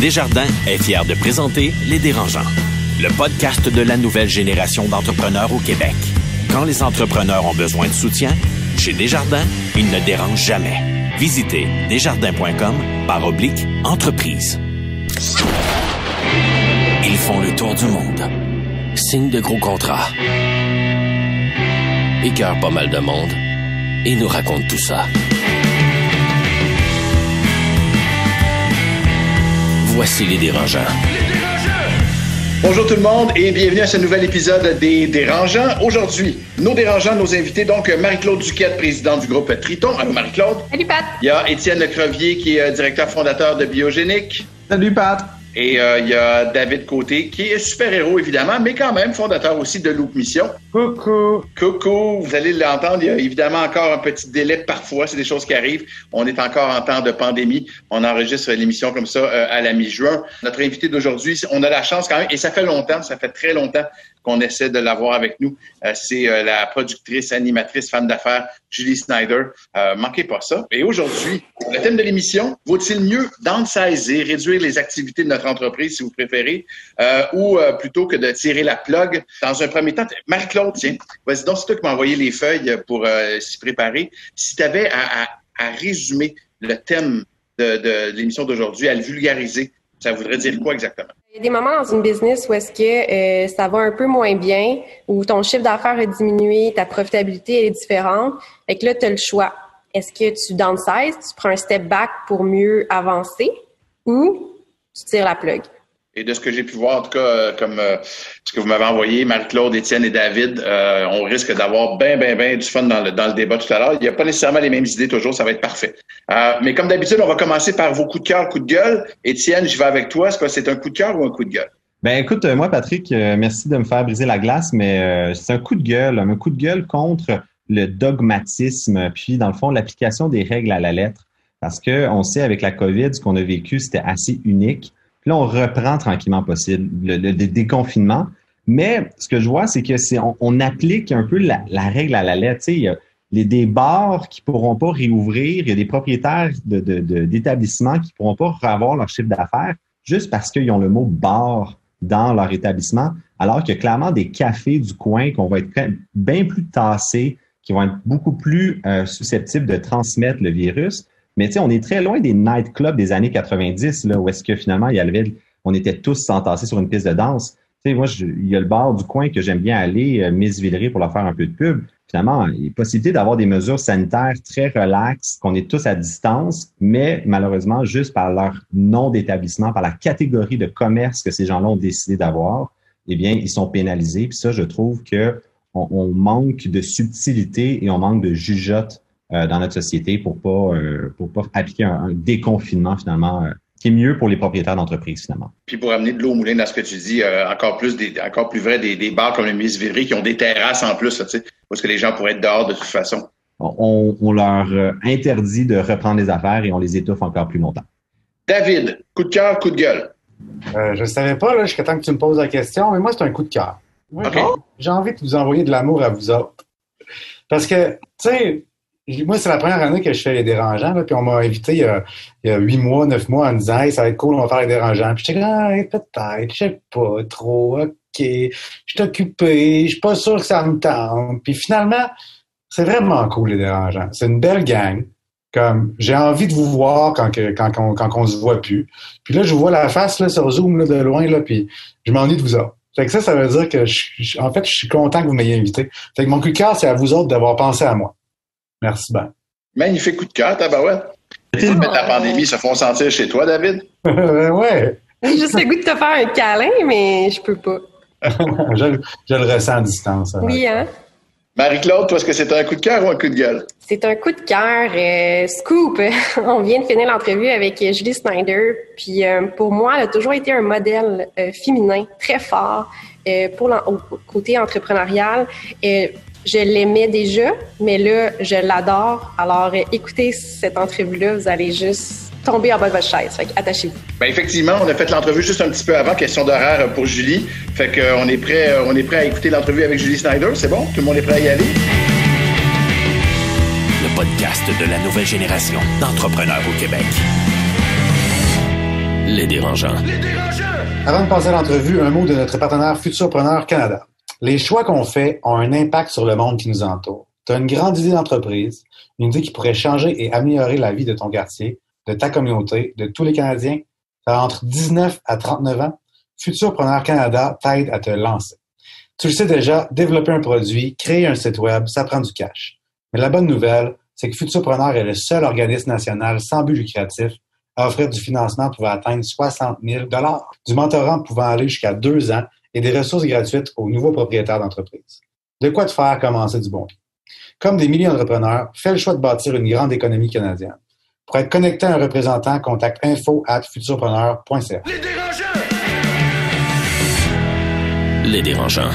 Desjardins est fier de présenter Les Dérangeants, le podcast de la nouvelle génération d'entrepreneurs au Québec. Quand les entrepreneurs ont besoin de soutien, chez Desjardins, ils ne dérangent jamais. Visitez desjardins.com/entreprise. Ils font le tour du monde. Signent de gros contrats. Écœurent pas mal de monde. Et nous racontent tout ça. Voici Les Dérangeants. Bonjour tout le monde et bienvenue à ce nouvel épisode des Dérangeants. Aujourd'hui, nos dérangeants, nos invités, donc Marie-Claude Duquette, présidente du groupe Triton. Allô Marie-Claude. Salut Pat. Il y a Étienne Lecrevier qui est directeur fondateur de Biogénique. Salut Pat. Et il y a David Côté qui est super-héros évidemment, mais quand même fondateur aussi de Loop Mission. Coucou. Coucou, vous allez l'entendre, il y a évidemment encore un petit délai parfois, c'est des choses qui arrivent. On est encore en temps de pandémie, on enregistre l'émission comme ça à la mi-juin. Notre invité d'aujourd'hui, on a la chance quand même, et ça fait longtemps, ça fait très longtemps qu'on essaie de l'avoir avec nous. C'est la productrice, animatrice, femme d'affaires, Julie Snyder. Manquez pas ça. Et aujourd'hui, le thème de l'émission, vaut-il mieux downsizer, réduire les activités de notre entreprise, si vous préférez, ou plutôt que de tirer la plug? Dans un premier temps, Marie-Claude, tiens, vas-y donc, c'est toi qui m'as envoyé les feuilles pour s'y préparer. Si tu avais à résumer le thème de l'émission d'aujourd'hui, à le vulgariser, ça voudrait dire quoi exactement? Il y a des moments dans une business où est-ce que ça va un peu moins bien, où ton chiffre d'affaires a diminué, ta profitabilité elle est différente. Fait que là, tu as le choix. Est-ce que tu downsize, tu prends un step back pour mieux avancer ou tu tires la plug? Et de ce que j'ai pu voir, en tout cas, comme ce que vous m'avez envoyé, Marie-Claude, Étienne et David, on risque d'avoir bien du fun dans le débat tout à l'heure. Il n'y a pas nécessairement les mêmes idées toujours, ça va être parfait. Mais comme d'habitude, on va commencer par vos coups de cœur, coups de gueule. Étienne, je vais avec toi. Est-ce que c'est un coup de cœur ou un coup de gueule? Ben écoute, moi Patrick, merci de me faire briser la glace, mais c'est un coup de gueule contre le dogmatisme, puis dans le fond, l'application des règles à la lettre. Parce que on sait avec la COVID, ce qu'on a vécu, c'était assez unique. Puis là, on reprend tranquillement possible le déconfinement. Mais ce que je vois, c'est que on applique un peu la règle à la lettre. Tu sais, il y a des bars qui pourront pas réouvrir, il y a des propriétaires d'établissements qui pourront pas avoir leur chiffre d'affaires juste parce qu'ils ont le mot bar dans leur établissement, alors qu'il y a clairement des cafés du coin qu'on va être bien plus tassés, qui vont être beaucoup plus susceptibles de transmettre le virus. Mais tu sais, on est très loin des nightclubs des années 90, là, où est-ce que finalement, on était tous entassés sur une piste de danse. Tu sais, moi, il y a le bar du coin que j'aime bien aller, Miss Villeray, pour leur faire un peu de pub. Finalement, il y a possibilité d'avoir des mesures sanitaires très relaxes, qu'on est tous à distance, mais malheureusement, juste par leur nom d'établissement, par la catégorie de commerce que ces gens-là ont décidé d'avoir, eh bien, ils sont pénalisés. Puis ça, je trouve que on manque de subtilité et on manque de jugeote dans notre société pour pas appliquer un déconfinement finalement qui est mieux pour les propriétaires d'entreprises finalement. Puis pour amener de l'eau au moulin dans ce que tu dis, encore plus vrai des bars comme les Miss Villeray qui ont des terrasses en plus, tu sais, parce que les gens pourraient être dehors de toute façon. On leur interdit de reprendre les affaires et on les étouffe encore plus longtemps. David, coup de cœur, coup de gueule. Je savais pas là jusqu'à temps que tu me poses la question, mais moi c'est un coup de cœur. Okay. J'ai envie de vous envoyer de l'amour à vous autres, parce que tu sais. Moi, c'est la première année que je fais les dérangeants, là, puis on m'a invité il y a 8 mois, 9 mois en me disant « Hey, ça va être cool, on va faire les dérangeants. » Puis j'étais comme « Hey, peut-être, je sais pas trop, OK, je suis occupé, je suis pas sûr que ça me tente. » Puis finalement, c'est vraiment cool les dérangeants. C'est une belle gang. Comme j'ai envie de vous voir quand on se voit plus. Puis là, je vous vois la face là, sur Zoom là, de loin, là, puis je m'ennuie de vous autres. Fait que ça veut dire que je suis content que vous m'ayez invité. Fait que mon coup de cœur, c'est à vous autres d'avoir pensé à moi. Merci bien. Magnifique coup de cœur, tabarouette. Les effets de la pandémie se font sentir chez toi, David? Ouais. J'ai juste le goût de te faire un câlin, mais je peux pas. je le ressens à distance. Oui, hein? Marie-Claude, toi, est-ce que c'est un coup de cœur ou un coup de gueule? C'est un coup de cœur. Scoop! On vient de finir l'entrevue avec Julie Snyder. Puis pour moi, elle a toujours été un modèle féminin très fort pour au côté entrepreneurial. Je l'aimais déjà, mais là, je l'adore. Alors, écoutez cette entrevue-là, vous allez juste tomber en bas de votre chaise. Fait attachez-vous. Ben effectivement, on a fait l'entrevue juste un petit peu avant, question d'horaire pour Julie. Fait qu'on est prêt à écouter l'entrevue avec Julie Snyder. C'est bon? Tout le monde est prêt à y aller? Le podcast de la nouvelle génération d'entrepreneurs au Québec. Les Les Dérangeants. Avant de passer à l'entrevue, un mot de notre partenaire Futurpreneur Canada. Les choix qu'on fait ont un impact sur le monde qui nous entoure. Tu as une grande idée d'entreprise, une idée qui pourrait changer et améliorer la vie de ton quartier, de ta communauté, de tous les Canadiens. Tu as entre 19 à 39 ans. Futurpreneur Canada t'aide à te lancer. Tu le sais déjà, développer un produit, créer un site web, ça prend du cash. Mais la bonne nouvelle, c'est que Futurpreneur est le seul organisme national sans but lucratif à offrir du financement pouvant atteindre 60 000 $, du mentorat pouvant aller jusqu'à 2 ans et des ressources gratuites aux nouveaux propriétaires d'entreprise. De quoi te faire commencer du bon pied. Comme des milliers d'entrepreneurs, fais le choix de bâtir une grande économie canadienne. Pour être connecté à un représentant, contacte info@futurpreneur.ca. Les Dérangeants.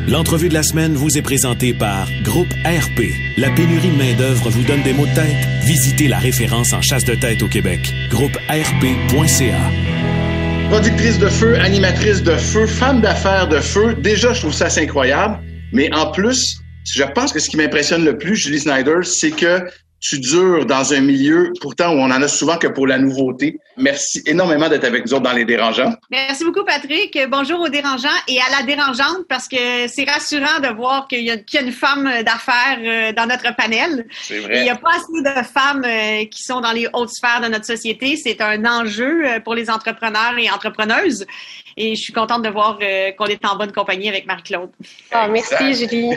L'entrevue de la semaine vous est présentée par Groupe RP. La pénurie de main-d'œuvre vous donne des maux de tête? Visitez la référence en chasse de tête au Québec. GroupeRP.ca. Productrice de feu, animatrice de feu, femme d'affaires de feu. Déjà, je trouve ça assez incroyable. Mais en plus, je pense que ce qui m'impressionne le plus, Julie Snyder, c'est que tu dures dans un milieu, pourtant, où on en a souvent que pour la nouveauté. Merci énormément d'être avec nous autres dans Les Dérangeants. Merci beaucoup, Patrick. Bonjour aux dérangeants et à la dérangeante, parce que c'est rassurant de voir qu'il y a une femme d'affaires dans notre panel. C'est vrai. Il n'y a pas assez de femmes qui sont dans les hautes sphères de notre société. C'est un enjeu pour les entrepreneurs et entrepreneuses. Et je suis contente de voir qu'on est en bonne compagnie avec Marie-Claude. Ah, merci, Julie.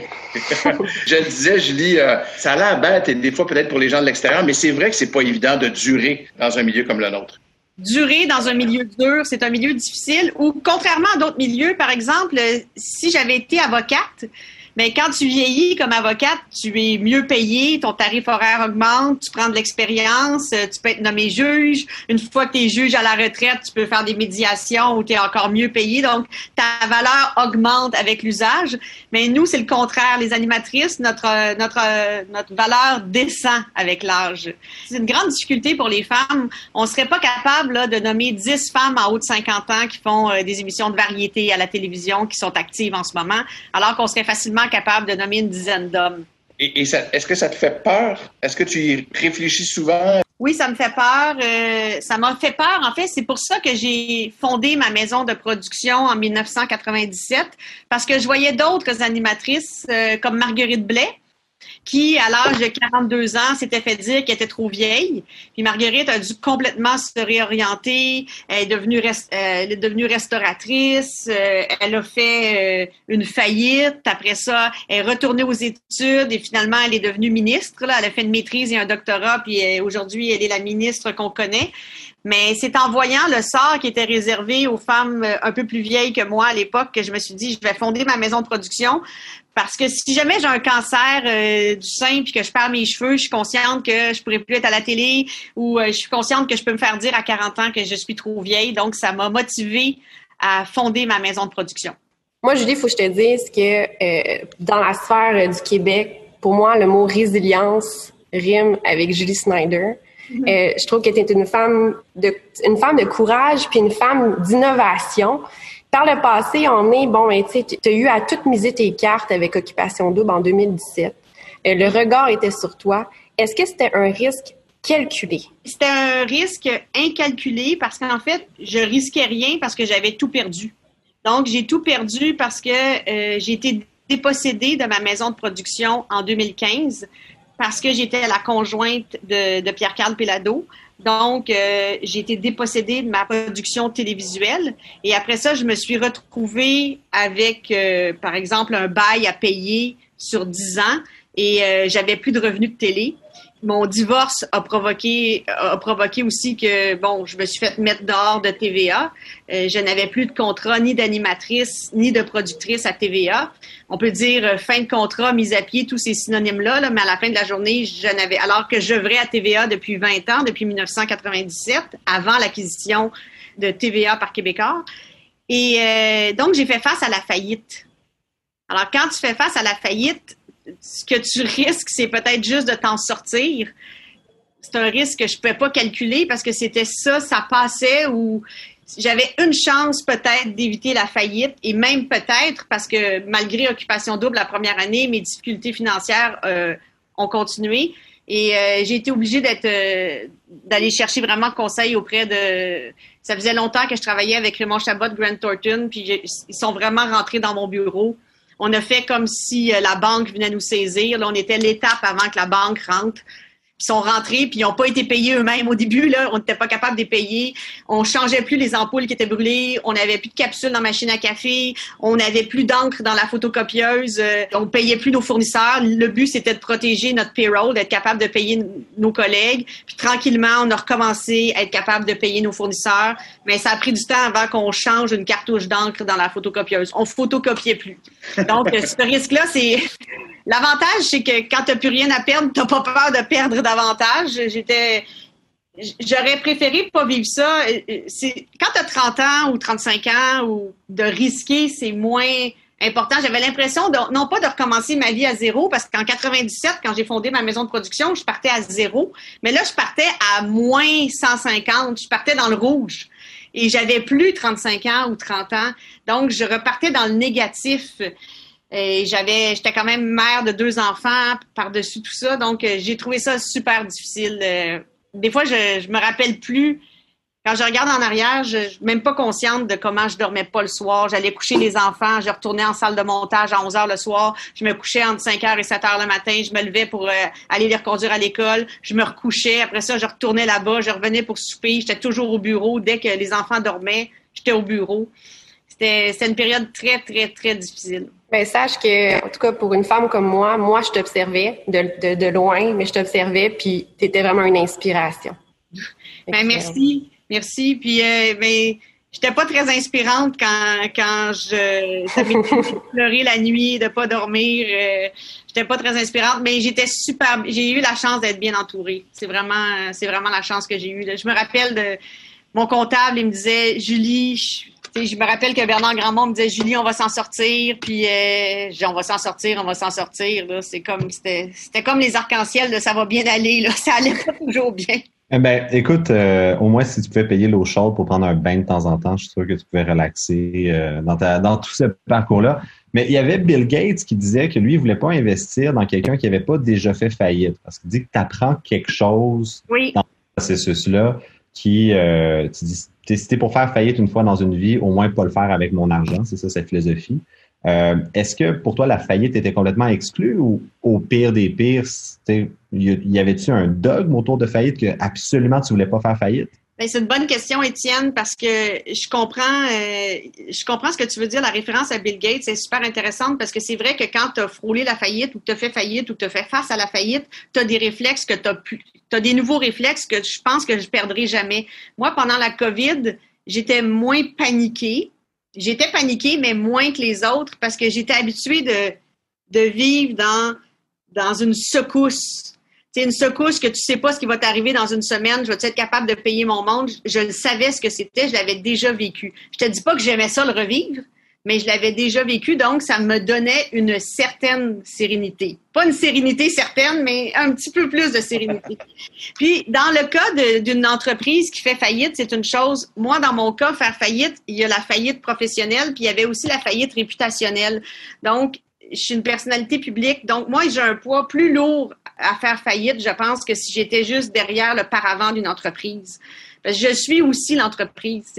Je le disais, Julie, ça a l'air bête et des fois peut-être pour les gens de l'extérieur, mais c'est vrai que c'est pas évident de durer dans un milieu comme le nôtre. Durer dans un milieu dur, c'est un milieu difficile ou contrairement à d'autres milieux, par exemple, si j'avais été avocate, mais quand tu vieillis comme avocate, tu es mieux payé, ton tarif horaire augmente, tu prends de l'expérience, tu peux être nommé juge. Une fois que tu es juge à la retraite, tu peux faire des médiations où tu es encore mieux payé. Donc, ta valeur augmente avec l'usage. Mais nous, c'est le contraire. Les animatrices, notre valeur descend avec l'âge. C'est une grande difficulté pour les femmes. On serait pas capable là, de nommer 10 femmes en haut de 50 ans qui font des émissions de variété à la télévision, qui sont actives en ce moment, alors qu'on serait facilement capable de nommer une dizaine d'hommes. Et est-ce que ça te fait peur? Est-ce que tu y réfléchis souvent? Oui, ça me fait peur. Ça m'a fait peur. En fait, c'est pour ça que j'ai fondé ma maison de production en 1997, parce que je voyais d'autres animatrices comme Marguerite Blais, qui, à l'âge de 42 ans, s'était fait dire qu'elle était trop vieille. Puis Marguerite a dû complètement se réorienter. Elle est devenue restauratrice. Elle a fait une faillite. Après ça, elle est retournée aux études et finalement, elle est devenue ministre. Là. Elle a fait une maîtrise et un doctorat. Puis aujourd'hui, elle est la ministre qu'on connaît. Mais c'est en voyant le sort qui était réservé aux femmes un peu plus vieilles que moi à l'époque que je me suis dit, je vais fonder ma maison de production. Parce que si jamais j'ai un cancer du sein puis que je perds mes cheveux, je suis consciente que je pourrais plus être à la télé ou je suis consciente que je peux me faire dire à 40 ans que je suis trop vieille. Donc, ça m'a motivée à fonder ma maison de production. Moi, Julie, il faut que je te dise que dans la sphère du Québec, pour moi, le mot résilience rime avec Julie Snyder. Je trouve que tu es une femme de courage puis une femme d'innovation. Par le passé, on est, tu as eu à tout miser tes cartes avec Occupation Double en 2017. Le regard était sur toi. Est-ce que c'était un risque calculé? C'était un risque incalculé parce qu'en fait, je risquais rien parce que j'avais tout perdu. Donc, j'ai tout perdu parce que j'ai été dépossédée de ma maison de production en 2015 parce que j'étais la conjointe de Pierre-Carl Péladeau. Donc, j'ai été dépossédée de ma production télévisuelle. Et après ça, je me suis retrouvée avec, par exemple, un bail à payer sur 10 ans et j'avais plus de revenus de télé. Mon divorce a provoqué aussi que, je me suis fait mettre dehors de TVA. Je n'avais plus de contrat ni d'animatrice ni de productrice à TVA. On peut dire fin de contrat, mise à pied, tous ces synonymes-là, mais à la fin de la journée, alors que j'œuvrais à TVA depuis 20 ans, depuis 1997, avant l'acquisition de TVA par Québécois. Et donc, j'ai fait face à la faillite. Alors, quand tu fais face à la faillite, ce que tu risques, c'est peut-être juste de t'en sortir. C'est un risque que je ne pouvais pas calculer parce que c'était ça passait ou j'avais une chance peut-être d'éviter la faillite et même peut-être parce que malgré Occupation Double la première année, mes difficultés financières ont continué. Et j'ai été obligée d'aller chercher vraiment conseil auprès de... Ça faisait longtemps que je travaillais avec Raymond Chabot, Grant Thornton, puis ils sont vraiment rentrés dans mon bureau. On a fait comme si la banque venait nous saisir. Là, on était l'étape avant que la banque rentre. Ils sont rentrés, puis ils n'ont pas été payés eux-mêmes au début. Là, on n'était pas capable de les payer. On changeait plus les ampoules qui étaient brûlées. On n'avait plus de capsules dans la machine à café. On n'avait plus d'encre dans la photocopieuse. On payait plus nos fournisseurs. Le but, c'était de protéger notre payroll, d'être capable de payer nos collègues. Puis tranquillement, on a recommencé à être capable de payer nos fournisseurs. Mais ça a pris du temps avant qu'on change une cartouche d'encre dans la photocopieuse. On photocopiait plus. Donc, ce risque-là, c'est... L'avantage, c'est que quand tu n'as plus rien à perdre, tu n'as pas peur de perdre davantage. J'aurais préféré pas vivre ça. Quand tu as 30 ans ou 35 ans, ou de risquer, c'est moins important. J'avais l'impression, non pas de recommencer ma vie à zéro, parce qu'en 97, quand j'ai fondé ma maison de production, je partais à zéro. Mais là, je partais à moins 150. Je partais dans le rouge. Et j'avais plus 35 ans ou 30 ans. Donc, je repartais dans le négatif. Et j'étais quand même mère de 2 enfants par-dessus tout ça. Donc, j'ai trouvé ça super difficile. Des fois, je me rappelle plus. Quand je regarde en arrière, je suis même pas consciente de comment je dormais pas le soir. J'allais coucher les enfants, je retournais en salle de montage à 11 heures le soir. Je me couchais entre 5 heures et 7 heures le matin. Je me levais pour aller les reconduire à l'école. Je me recouchais. Après ça, je retournais là-bas. Je revenais pour souper. J'étais toujours au bureau. Dès que les enfants dormaient, j'étais au bureau. C'était une période très, très, très difficile. Ben, sache que, en tout cas, pour une femme comme moi, je t'observais de loin, mais je t'observais, puis t'étais vraiment une inspiration. Ben, merci. Puis, mais j'étais pas très inspirante quand j'avais pleuré la nuit, de pas dormir. J'étais pas très inspirante, mais j'ai eu la chance d'être bien entourée. C'est vraiment la chance que j'ai eue. Je me rappelle de mon comptable, il me disait, Julie, je me rappelle que Bernard Grandmont me disait, Julie, on va s'en sortir, puis on va s'en sortir. Là. C'était comme les arcs-en-ciel, là, ça va bien aller, là. Ça allait pas toujours bien. Ben, écoute, au moins, si tu pouvais payer l'eau chaude pour prendre un bain de temps en temps, je suis sûr que tu pouvais relaxer dans tout ce parcours-là. Mais il y avait Bill Gates qui disait que lui, il voulait pas investir dans quelqu'un qui avait pas déjà fait faillite. Parce qu'il dit que tu apprends quelque chose dans ce processus-là qui, tu dis, si t'es pour faire faillite une fois dans une vie, au moins pas le faire avec mon argent, c'est ça, cette philosophie. Est-ce que pour toi, la faillite était complètement exclue ou au pire des pires, y avait-tu un dogme autour de faillite que absolument tu voulais pas faire faillite? Ben, c'est une bonne question, Étienne, parce que je comprends ce que tu veux dire. La référence à Bill Gates est super intéressante parce que c'est vrai que quand tu as frôlé la faillite ou que tu as fait faillite ou que tu as fait face à la faillite, tu as des réflexes que t'as des nouveaux réflexes que je pense que je perdrai jamais. Moi, pendant la COVID, j'étais moins paniquée. J'étais paniquée, mais moins que les autres parce que j'étais habituée de vivre dans une secousse. C'est une secousse que tu sais pas ce qui va t'arriver dans une semaine. Je vais être capable de payer mon monde. Je le savais ce que c'était. Je l'avais déjà vécu. Je te dis pas que j'aimais ça le revivre, mais je l'avais déjà vécu. Donc, ça me donnait une certaine sérénité. Pas une sérénité certaine, mais un petit peu plus de sérénité. Puis, dans le cas d'une entreprise qui fait faillite, c'est une chose. Moi, dans mon cas, faire faillite, il y a la faillite professionnelle, puis il y avait aussi la faillite réputationnelle. Donc, je suis une personnalité publique. Donc, moi, j'ai un poids plus lourd à faire faillite, je pense, que si j'étais juste derrière le paravent d'une entreprise. Parce que je suis aussi l'entreprise.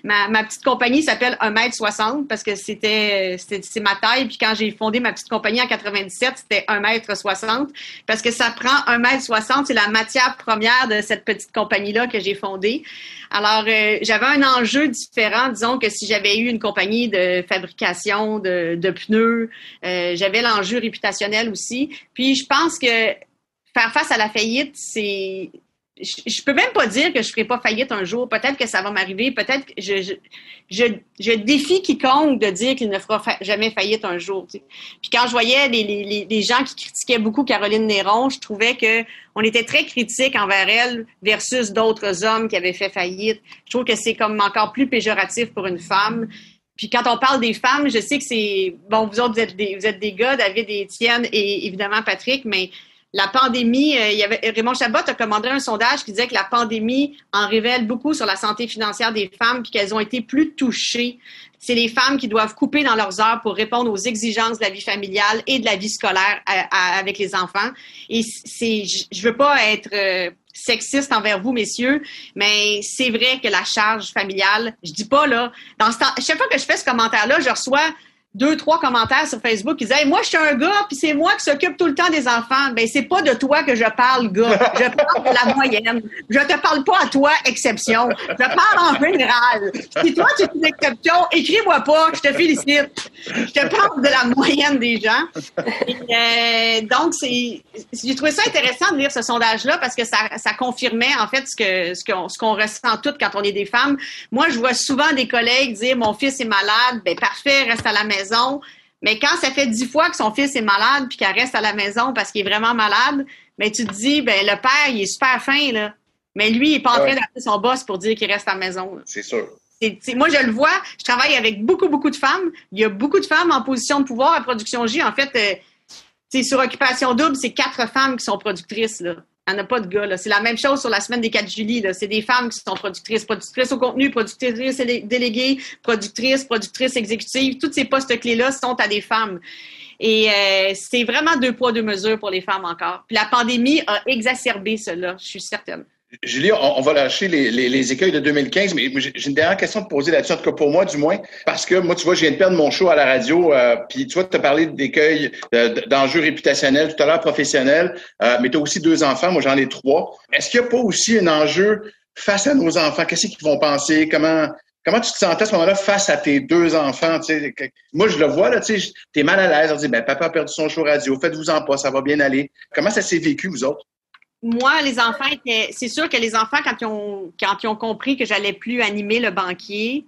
Ma petite compagnie s'appelle 1,60 m parce que c'est ma taille. Puis quand j'ai fondé ma petite compagnie en 97, c'était 1,60 m parce que ça prend 1,60 m. C'est la matière première de cette petite compagnie-là que j'ai fondée. Alors, j'avais un enjeu différent. Disons que si j'avais eu une compagnie de fabrication de pneus, j'avais l'enjeu réputationnel aussi. Puis je pense que faire face à la faillite, c'est... Je peux même pas dire que je ferai pas faillite un jour. Peut-être que ça va m'arriver. Peut-être que je défie quiconque de dire qu'il ne fera jamais faillite un jour. Tu sais. Puis quand je voyais les gens qui critiquaient beaucoup Caroline Néron, je trouvais que on était très critique envers elle versus d'autres hommes qui avaient fait faillite. Je trouve que c'est comme encore plus péjoratif pour une femme. Puis quand on parle des femmes, je sais que c'est... Bon, vous autres, vous êtes des gars, David et Étienne et évidemment Patrick, mais la pandémie, Raymond Chabot a commandé un sondage qui disait que la pandémie en révèle beaucoup sur la santé financière des femmes puis qu'elles ont été plus touchées. C'est les femmes qui doivent couper dans leurs heures pour répondre aux exigences de la vie familiale et de la vie scolaire avec les enfants. Et je veux pas être sexiste envers vous, messieurs, mais c'est vrai que la charge familiale, je dis pas là, chaque fois que je fais ce commentaire-là, je reçois 2-3 commentaires sur Facebook qui disaient hey, moi je suis un gars puis c'est moi qui s'occupe tout le temps des enfants. Ben c'est pas de toi que je parle, gars. Je parle de la moyenne. Je te parle pas à toi, exception. Je parle en général. Si toi tu es une exception, écris-moi pas, je te félicite. Je te parle de la moyenne des gens. Et, donc j'ai trouvé ça intéressant de lire ce sondage-là parce que ça confirmait en fait ce qu'on ressent toutes quand on est des femmes. Moi je vois souvent des collègues dire mon fils est malade, ben parfait, reste à la maison. Mais quand ça fait 10 fois que son fils est malade puis qu'elle reste à la maison parce qu'il est vraiment malade, ben tu te dis, ben le père, il est super fin, là. Mais lui, il est pas en train d'appeler son boss pour dire qu'il reste à la maison. Là. C'est sûr. Moi, je le vois. Je travaille avec beaucoup, beaucoup de femmes. Il y a beaucoup de femmes en position de pouvoir à Production J. En fait, sur Occupation Double, c'est 4 femmes qui sont productrices, là. Il n'y en a pas de gars, là. C'est la même chose sur la semaine des 4 juillet, là. C'est des femmes qui sont productrices au contenu, productrices déléguées, productrices exécutives. Tous ces postes-clés-là sont à des femmes. Et c'est vraiment 2 poids, 2 mesures pour les femmes encore. Puis la pandémie a exacerbé cela, je suis certaine. Julie, on va lâcher les écueils de 2015, mais j'ai une dernière question à te poser là-dessus, en tout cas pour moi du moins, parce que moi, tu vois, je viens de perdre mon show à la radio, puis tu vois, tu as parlé d'écueils, d'enjeux réputationnels, tout à l'heure professionnels, mais tu as aussi 2 enfants, moi j'en ai 3. Est-ce qu'il n'y a pas aussi un enjeu face à nos enfants? Qu'est-ce qu'ils vont penser? Comment tu te sentais à ce moment-là face à tes 2 enfants? Tu sais, moi, je le vois, là, tu sais, t'es mal à l'aise, on dit, ben papa a perdu son show radio, faites-vous-en pas, ça va bien aller. Comment ça s'est vécu, vous autres? Moi, les enfants c'est sûr que les enfants, quand ils ont compris que j'allais plus animer le banquier,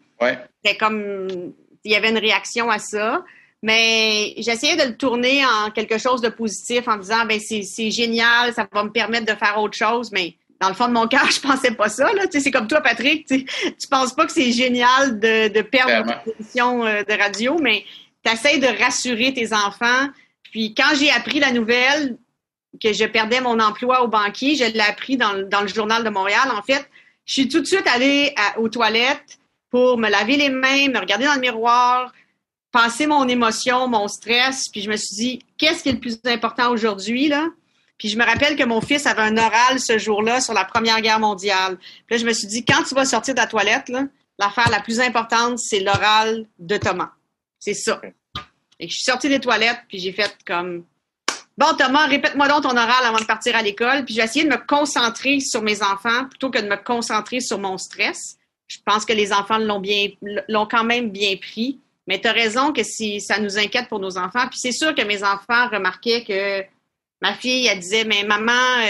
c'était comme, il y avait une réaction à ça. Mais j'essayais de le tourner en quelque chose de positif en disant, ben, c'est génial, ça va me permettre de faire autre chose. Mais dans le fond de mon cœur, je pensais pas ça, là. Tu sais, c'est comme toi, Patrick, tu penses pas que c'est génial de perdre une émission de radio, mais t'essayes de rassurer tes enfants. Puis quand j'ai appris la nouvelle, que je perdais mon emploi au banquier. Je l'ai appris dans le Journal de Montréal. En fait, je suis tout de suite allée aux toilettes pour me laver les mains, me regarder dans le miroir, penser mon émotion, mon stress. Puis je me suis dit, qu'est-ce qui est le plus important aujourd'hui, là? Puis je me rappelle que mon fils avait un oral ce jour-là sur la Première Guerre mondiale. Puis là, je me suis dit, quand tu vas sortir de la toilette, là, l'affaire la plus importante, c'est l'oral de Thomas. C'est ça. Et je suis sortie des toilettes, puis j'ai fait comme... Bon, Thomas, répète-moi donc ton oral avant de partir à l'école. Puis j'ai essayé de me concentrer sur mes enfants plutôt que de me concentrer sur mon stress. Je pense que les enfants l'ont quand même bien pris. Mais tu as raison que ça nous inquiète pour nos enfants. Puis c'est sûr que mes enfants remarquaient que ma fille, elle disait, mais maman,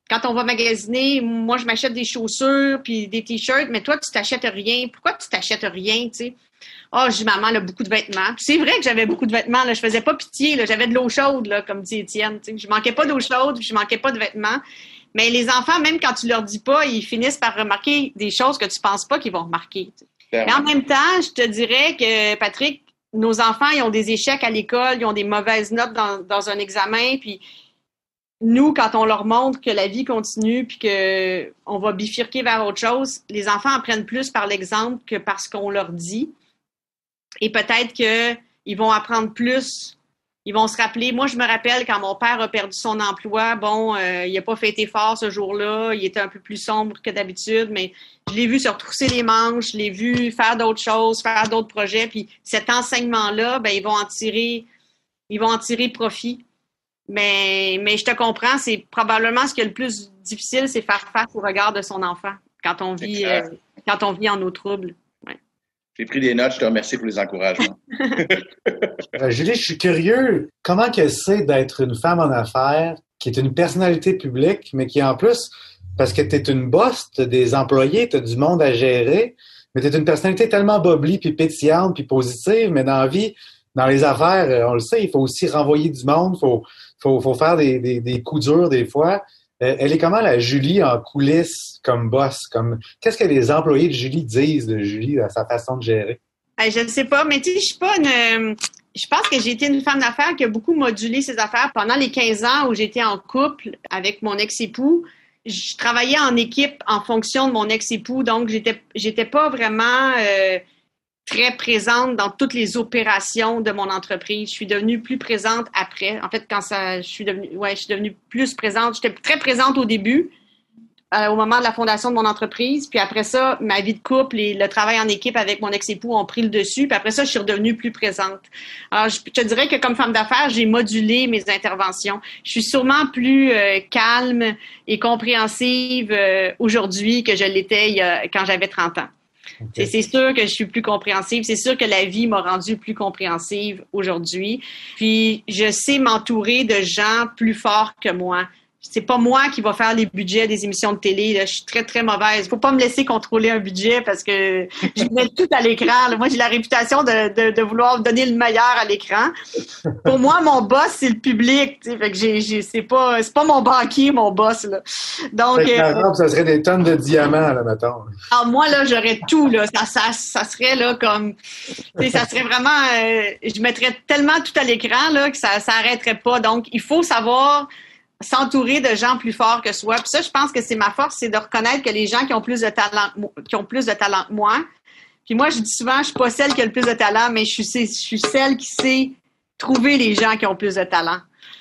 quand on va magasiner, moi, je m'achète des chaussures puis des t-shirts, mais toi, tu t'achètes rien. Pourquoi tu t'achètes rien, tu sais? Je dis, maman, elle a beaucoup de vêtements. Puis c'est vrai que j'avais beaucoup de vêtements, là. Je faisais pas pitié, là. J'avais de l'eau chaude, là, comme dit Étienne. Tu sais. Je manquais pas d'eau chaude, puis je manquais pas de vêtements. Mais les enfants, même quand tu leur dis pas, ils finissent par remarquer des choses que tu penses pas qu'ils vont remarquer. Tu sais. Mais en même temps, je te dirais que, Patrick, nos enfants, ils ont des échecs à l'école, ils ont des mauvaises notes dans un examen, puis nous, quand on leur montre que la vie continue puis que on va bifurquer vers autre chose, les enfants apprennent plus par l'exemple que par ce qu'on leur dit. Et peut-être qu'ils vont apprendre plus. Ils vont se rappeler. Moi, je me rappelle quand mon père a perdu son emploi, il n'a pas fêté fort ce jour-là. Il était un peu plus sombre que d'habitude, mais je l'ai vu se retrousser les manches, je l'ai vu faire d'autres choses, faire d'autres projets. Puis cet enseignement-là, ils vont en tirer profit. Mais je te comprends, c'est probablement ce qui est le plus difficile, c'est faire face au regard de son enfant quand on vit en eau trouble. Ouais. J'ai pris des notes, je te remercie pour les encouragements. Julie, je suis curieux, comment que c'est d'être une femme en affaires qui est une personnalité publique, mais qui en plus, parce que tu es une boss, tu as des employés, tu as du monde à gérer, mais tu es une personnalité tellement bubbly, puis pétillante, puis positive, mais dans la vie, dans les affaires, on le sait, il faut aussi renvoyer du monde, faut faire des coups durs des fois. Elle est comment la Julie en coulisses comme boss? Qu'est-ce que les employés de Julie disent de Julie à sa façon de gérer? Je ne sais pas, mais tu sais, je suis pas Je pense que j'ai été une femme d'affaires qui a beaucoup modulé ses affaires. Pendant les 15 ans où j'étais en couple avec mon ex-époux, je travaillais en équipe en fonction de mon ex-époux, donc j'étais pas vraiment très présente dans toutes les opérations de mon entreprise. Je suis devenue plus présente après. En fait, je suis devenue plus présente. J'étais très présente au début, au moment de la fondation de mon entreprise. Puis après ça, ma vie de couple et le travail en équipe avec mon ex-époux ont pris le dessus. Puis après ça, je suis redevenue plus présente. Alors, je te dirais que comme femme d'affaires, j'ai modulé mes interventions. Je suis sûrement plus calme et compréhensive aujourd'hui que je l'étais quand j'avais 30 ans. Okay. C'est sûr que je suis plus compréhensive. C'est sûr que la vie m'a rendue plus compréhensive aujourd'hui. Puis, je sais m'entourer de gens plus forts que moi. C'est pas moi qui va faire les budgets des émissions de télé. Là. Je suis très, très mauvaise. Faut pas me laisser contrôler un budget parce que je mets tout à l'écran. Là. Moi, j'ai la réputation de vouloir donner le meilleur à l'écran. Pour moi, mon boss, c'est le public. T'sais. Fait que c'est pas mon banquier, mon boss. Là. Donc, ça serait des tonnes de diamants, là, mettons. Alors, moi, là, j'aurais tout. Là. Ça serait là comme... ça serait vraiment... je mettrais tellement tout à l'écran là, que ça arrêterait pas. Donc, il faut savoir... s'entourer de gens plus forts que soi. Puis ça, je pense que c'est ma force, c'est de reconnaître que les gens qui ont plus de talent que moi. Puis moi, je dis souvent, je suis pas celle qui a le plus de talent, mais je suis celle qui sait trouver les gens qui ont plus de talent.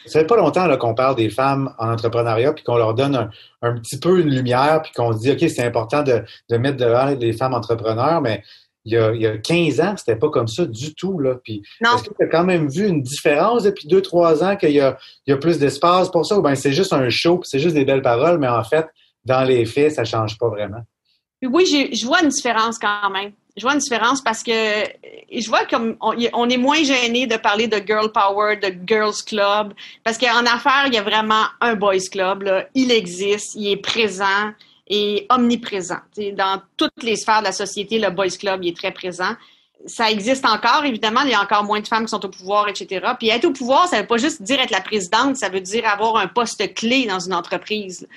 Ça fait pas longtemps là, qu'on parle des femmes en entrepreneuriat puis qu'on leur donne un petit peu une lumière puis qu'on se dit, OK, c'est important de mettre devant les femmes entrepreneurs, mais il y a 15 ans, c'était pas comme ça du tout, là. Puis, est-ce que tu as quand même vu une différence depuis 2-3 ans qu'il y a plus d'espace pour ça? Ou bien c'est juste un show, puis c'est juste des belles paroles, mais en fait, dans les faits, ça change pas vraiment? Oui, je vois une différence quand même. Je vois une différence parce que je vois comme on est moins gêné de parler de girl power, de girls club, parce qu'en affaires, il y a vraiment un boys club, là. Il existe, il est présent. Et omniprésent. T'sais, dans toutes les sphères de la société, le Boys Club il est très présent. Ça existe encore, évidemment, il y a encore moins de femmes qui sont au pouvoir, etc. Puis être au pouvoir, ça veut pas juste dire être la présidente, ça veut dire avoir un poste clé dans une entreprise.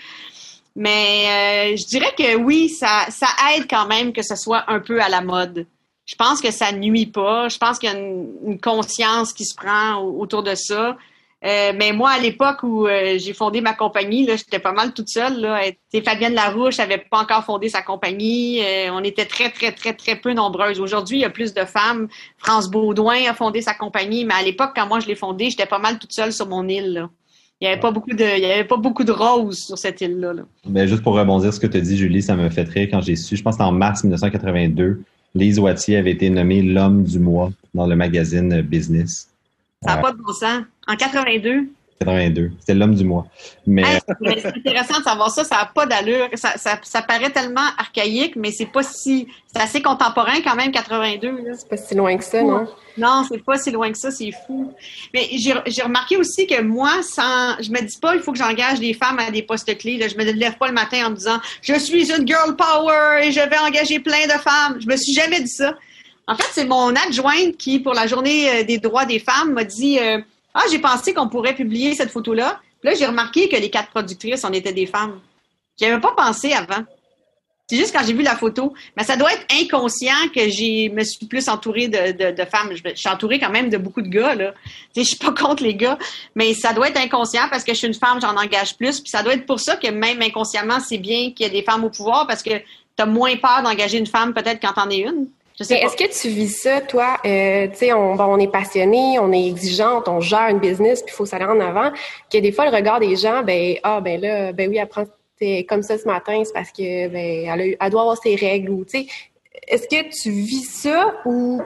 Mais je dirais que oui, ça aide quand même que ce soit un peu à la mode. Je pense que ça nuit pas. Je pense qu'il y a une conscience qui se prend autour de ça. Mais moi, à l'époque où j'ai fondé ma compagnie, là, j'étais pas mal toute seule. Là. Fabienne Larouche n'avait pas encore fondé sa compagnie. On était très, très, très, très peu nombreuses. Aujourd'hui, il y a plus de femmes. France Baudouin a fondé sa compagnie, mais à l'époque, quand moi je l'ai fondée, j'étais pas mal toute seule sur mon île. Là. Il n'y avait pas beaucoup de roses sur cette île-là. Là. Ben, juste pour rebondir ce que tu as dit, Julie, ça me fait rire quand j'ai su. Je pense qu'en mars 1982, Lise Wattier avait été nommée l'homme du mois dans le magazine Business. Ça n'a pas de bon sens. En 82? 82. C'était l'homme du mois. Mais c'est intéressant de savoir ça. Ça n'a pas d'allure. Ça paraît tellement archaïque, mais c'est assez contemporain quand même, 82. Là. C'est pas si loin que ça, non? Non, c'est pas si loin que ça. C'est fou. Mais j'ai remarqué aussi que moi, je me dis pas, il faut que j'engage des femmes à des postes clés. Là. Je me lève pas le matin en me disant, je suis une girl power et je vais engager plein de femmes. Je me suis jamais dit ça. En fait, c'est mon adjointe qui, pour la journée des droits des femmes, m'a dit j'ai pensé qu'on pourrait publier cette photo-là. Puis là, j'ai remarqué que les 4 productrices, on était des femmes. J'y avais pas pensé avant. C'est juste quand j'ai vu la photo. Mais ça doit être inconscient que me suis plus entourée de femmes. Je suis entourée quand même de beaucoup de gars, là. Tu sais, je suis pas contre les gars, mais ça doit être inconscient parce que je suis une femme, j'en engage plus. Puis ça doit être pour ça que même inconsciemment, c'est bien qu'il y ait des femmes au pouvoir parce que tu as moins peur d'engager une femme peut-être quand t'en es une. Est-ce que tu vis ça, toi? Tu sais, on est passionné, on est exigeante, on gère une business, puis il faut s'aller en avant. Que des fois, le regard des gens, oui, elle prend comme ça ce matin, c'est parce que elle doit avoir ses règles. Ou, tu sais, est-ce que tu vis ça ou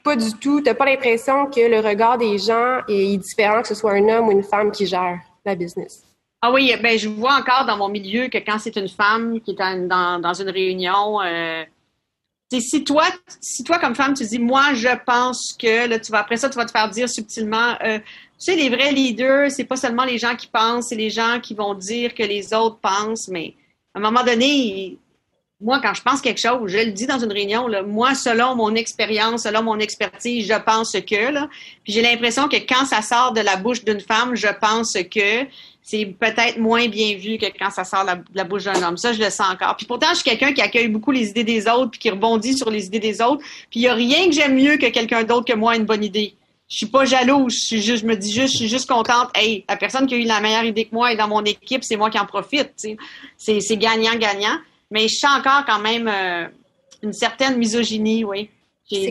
pas du tout? T'as pas l'impression que le regard des gens est différent, que ce soit un homme ou une femme qui gère la business? Ah oui, je vois encore dans mon milieu que quand c'est une femme qui est dans une réunion. Si toi, comme femme, tu dis, moi, je pense que, là, après ça, tu vas te faire dire subtilement, tu sais, les vrais leaders, c'est pas seulement les gens qui pensent, c'est les gens qui vont dire que les autres pensent, mais à un moment donné, moi, quand je pense quelque chose, je le dis dans une réunion, là, moi, selon mon expérience, selon mon expertise, je pense que, là, puis j'ai l'impression que quand ça sort de la bouche d'une femme, je pense que, c'est peut-être moins bien vu que quand ça sort de la bouche d'un homme. Ça, je le sens encore. Puis pourtant, je suis quelqu'un qui accueille beaucoup les idées des autres puis qui rebondit sur les idées des autres. Puis il n'y a rien que j'aime mieux que quelqu'un d'autre que moi ait une bonne idée. je suis pas jalouse. Je me dis juste, je suis juste contente. Hey, la personne qui a eu la meilleure idée que moi est dans mon équipe, c'est moi qui en profite. Tu sais. C'est gagnant-gagnant. Mais je sens encore quand même une certaine misogynie, oui.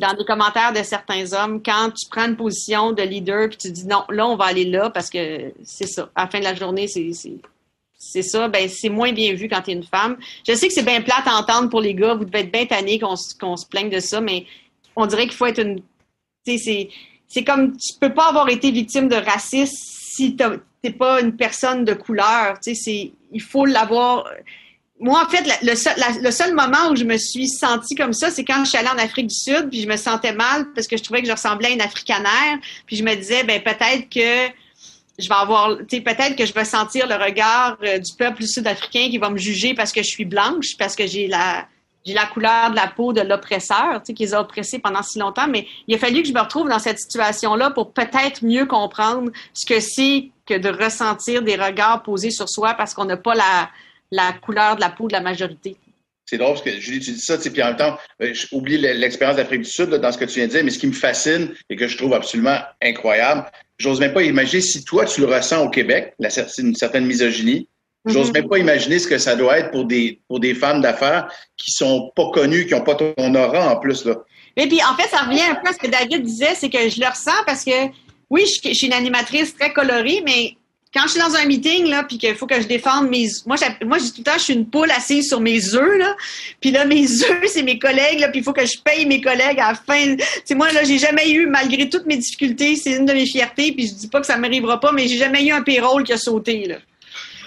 Dans les commentaires de certains hommes, quand tu prends une position de leader puis tu dis non, là, on va aller là parce que c'est ça. À la fin de la journée, c'est ça. Ben, c'est moins bien vu quand tu es une femme. Je sais que c'est bien plate à entendre pour les gars. Vous devez être bien tannés qu'on se plaigne de ça, mais on dirait qu'il faut être une... Tu sais, c'est comme... Tu peux pas avoir été victime de racisme si t'es pas une personne de couleur. Tu sais, il faut l'avoir... Moi, en fait, le seul moment où je me suis sentie comme ça, c'est quand je suis allée en Afrique du Sud, puis je me sentais mal parce que je trouvais que je ressemblais à une Africanaire, puis je me disais, ben peut-être que je vais avoir, tu sais, peut-être que je vais sentir le regard du peuple sud-africain qui va me juger parce que je suis blanche, parce que j'ai la couleur de la peau de l'oppresseur, tu sais, qui les a oppressés pendant si longtemps, mais il a fallu que je me retrouve dans cette situation-là pour peut-être mieux comprendre ce que c'est que de ressentir des regards posés sur soi parce qu'on n'a pas la couleur de la peau de la majorité. C'est drôle parce que Julie, tu dis ça, puis en même temps, j'oublie l'expérience d'Afrique du Sud là, dans ce que tu viens de dire, mais ce qui me fascine et que je trouve absolument incroyable, j'ose même pas imaginer si toi, tu le ressens au Québec, une certaine misogynie, j'ose même pas imaginer ce que ça doit être pour des femmes d'affaires qui sont pas connues, qui ont pas ton aura en plus. Là. Et puis, en fait, ça revient un peu à ce que David disait, c'est que je le ressens parce que, oui, je suis une animatrice très colorée, mais quand je suis dans un meeting, là, puis qu'il faut que je défende moi, je dis tout le temps, je suis une poule assise sur mes œufs, là. Puis là, mes œufs, c'est mes collègues, là, puis il faut que je paye mes collègues à la fin. C'est moi, là, j'ai jamais eu, malgré toutes mes difficultés, c'est une de mes fiertés, puis je dis pas que ça m'arrivera pas, mais j'ai jamais eu un payroll qui a sauté, là.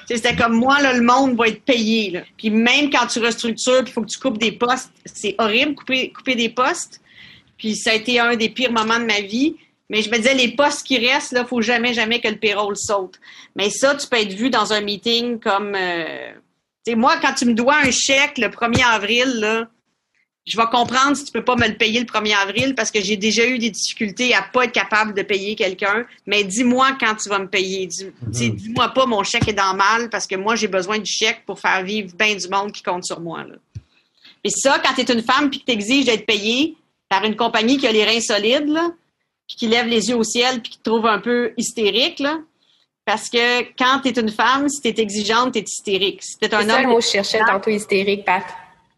C'était comme moi, là, le monde va être payé, là. Puis même quand tu restructures, puis il faut que tu coupes des postes, c'est horrible, couper des postes. Puis ça a été un des pires moments de ma vie. Mais je me disais, les postes qui restent, là, faut jamais que le payroll saute. Mais ça, tu peux être vu dans un meeting comme... tu sais, moi, quand tu me dois un chèque le 1er avril, là, je vais comprendre si tu peux pas me le payer le 1er avril parce que j'ai déjà eu des difficultés à pas être capable de payer quelqu'un. Mais dis-moi quand tu vas me payer. Dis-moi pas mon chèque est dans le mal parce que moi, j'ai besoin du chèque pour faire vivre bien du monde qui compte sur moi. Là. Et ça, quand tu es une femme puis que tu exiges d'être payée par une compagnie qui a les reins solides, là, puis qui lève les yeux au ciel, puis qui te trouve un peu hystérique, là. Parce que quand t'es une femme, si t'es exigeante, t'es hystérique. Si t'es un homme... C'est ça le mot que je cherchais tantôt, hystérique, Pat.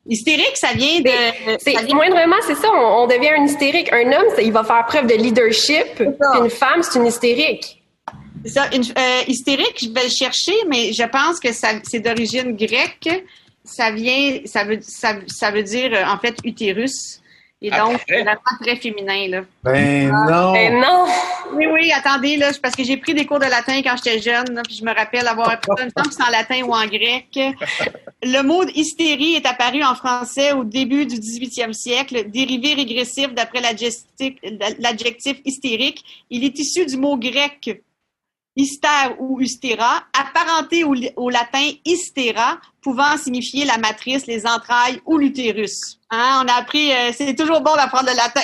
Hystérique, ça vient de... Moindrement, c'est ça, on devient un hystérique. Un homme, il va faire preuve de leadership, puis une femme, c'est une hystérique. C'est ça, hystérique, je vais le chercher, mais je pense que c'est d'origine grecque. Ça veut dire, en fait, utérus. Et donc, c'est vraiment très féminin, là. Non! Oui, attendez, là, parce que j'ai pris des cours de latin quand j'étais jeune, là, puis je me rappelle avoir appris ça, que c'est en latin ou en grec. Le mot hystérie est apparu en français au début du 18e siècle, dérivé régressif d'après l'adjectif hystérique. Il est issu du mot grec hystère ou hystéra, apparenté au latin hystéra, pouvant signifier la matrice, les entrailles ou l'utérus. Hein, on a appris, c'est toujours bon d'apprendre le latin.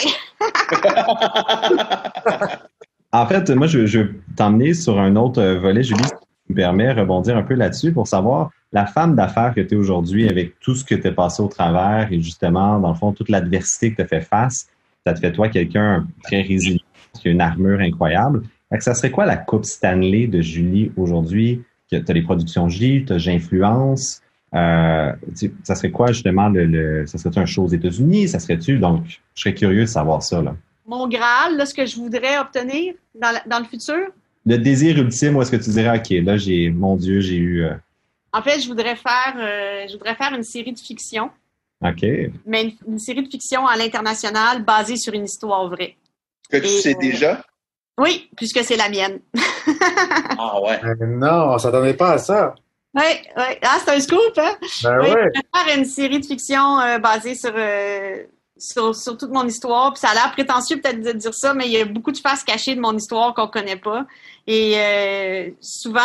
En fait, moi, je veux t'emmener sur un autre volet, Julie, si tu me permets, rebondir un peu là-dessus pour savoir la femme d'affaires que tu es aujourd'hui avec tout ce que tu as passé au travers et justement, dans le fond, toute l'adversité que tu as fait face, ça te fait toi quelqu'un très résilient, qui a une armure incroyable. Ça serait quoi la Coupe Stanley de Julie aujourd'hui? Tu as les productions J, tu as J'influence. Ça serait quoi justement ça serait-tu un show aux États-Unis? Ça serait-tu? Donc, je serais curieux de savoir ça. Là. Mon Graal, là, ce que je voudrais obtenir dans le futur? Le désir ultime, où est-ce que tu dirais, OK, là, j'ai eu... En fait, je voudrais faire une série de fiction. OK. Mais une série de fiction à l'international basée sur une histoire vraie. Que tu sais déjà? Oui, puisque c'est la mienne. Ah ouais. Non, on s'attendait pas à ça. Oui. Ah, c'est un scoop, hein? Ben oui. Ouais. Je vais faire une série de fiction basée sur toute mon histoire. Puis ça a l'air prétentieux peut-être de dire ça, mais il y a beaucoup de faces cachées de mon histoire qu'on connaît pas. Et souvent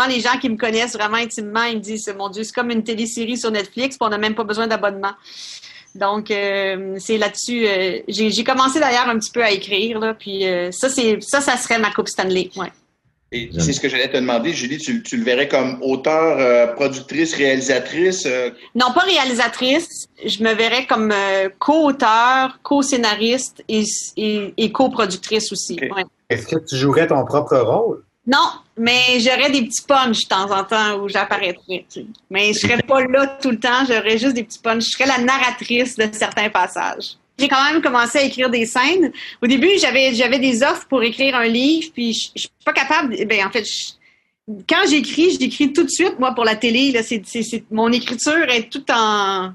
les gens qui me connaissent vraiment intimement, ils me disent, mon Dieu, c'est comme une télésérie sur Netflix, puis on n'a même pas besoin d'abonnement. Donc, c'est là-dessus. J'ai commencé d'ailleurs un petit peu à écrire, là, puis ça serait ma Coupe Stanley. Ouais. Et c'est ce que j'allais te demander, Julie, tu le verrais comme auteur, productrice, réalisatrice? Non, pas réalisatrice. Je me verrais comme co-auteur, co-scénariste et coproductrice aussi. Okay. Ouais. Est-ce que tu jouerais ton propre rôle? Non, mais j'aurais des petits punchs de temps en temps où j'apparaîtrais. Tu sais. Mais je serais pas là tout le temps, j'aurais juste des petits punchs. Je serais la narratrice de certains passages. J'ai quand même commencé à écrire des scènes. Au début, j'avais des offres pour écrire un livre, puis je suis pas capable. Ben en fait, quand j'écris tout de suite. Moi, pour la télé, là, mon écriture est tout en.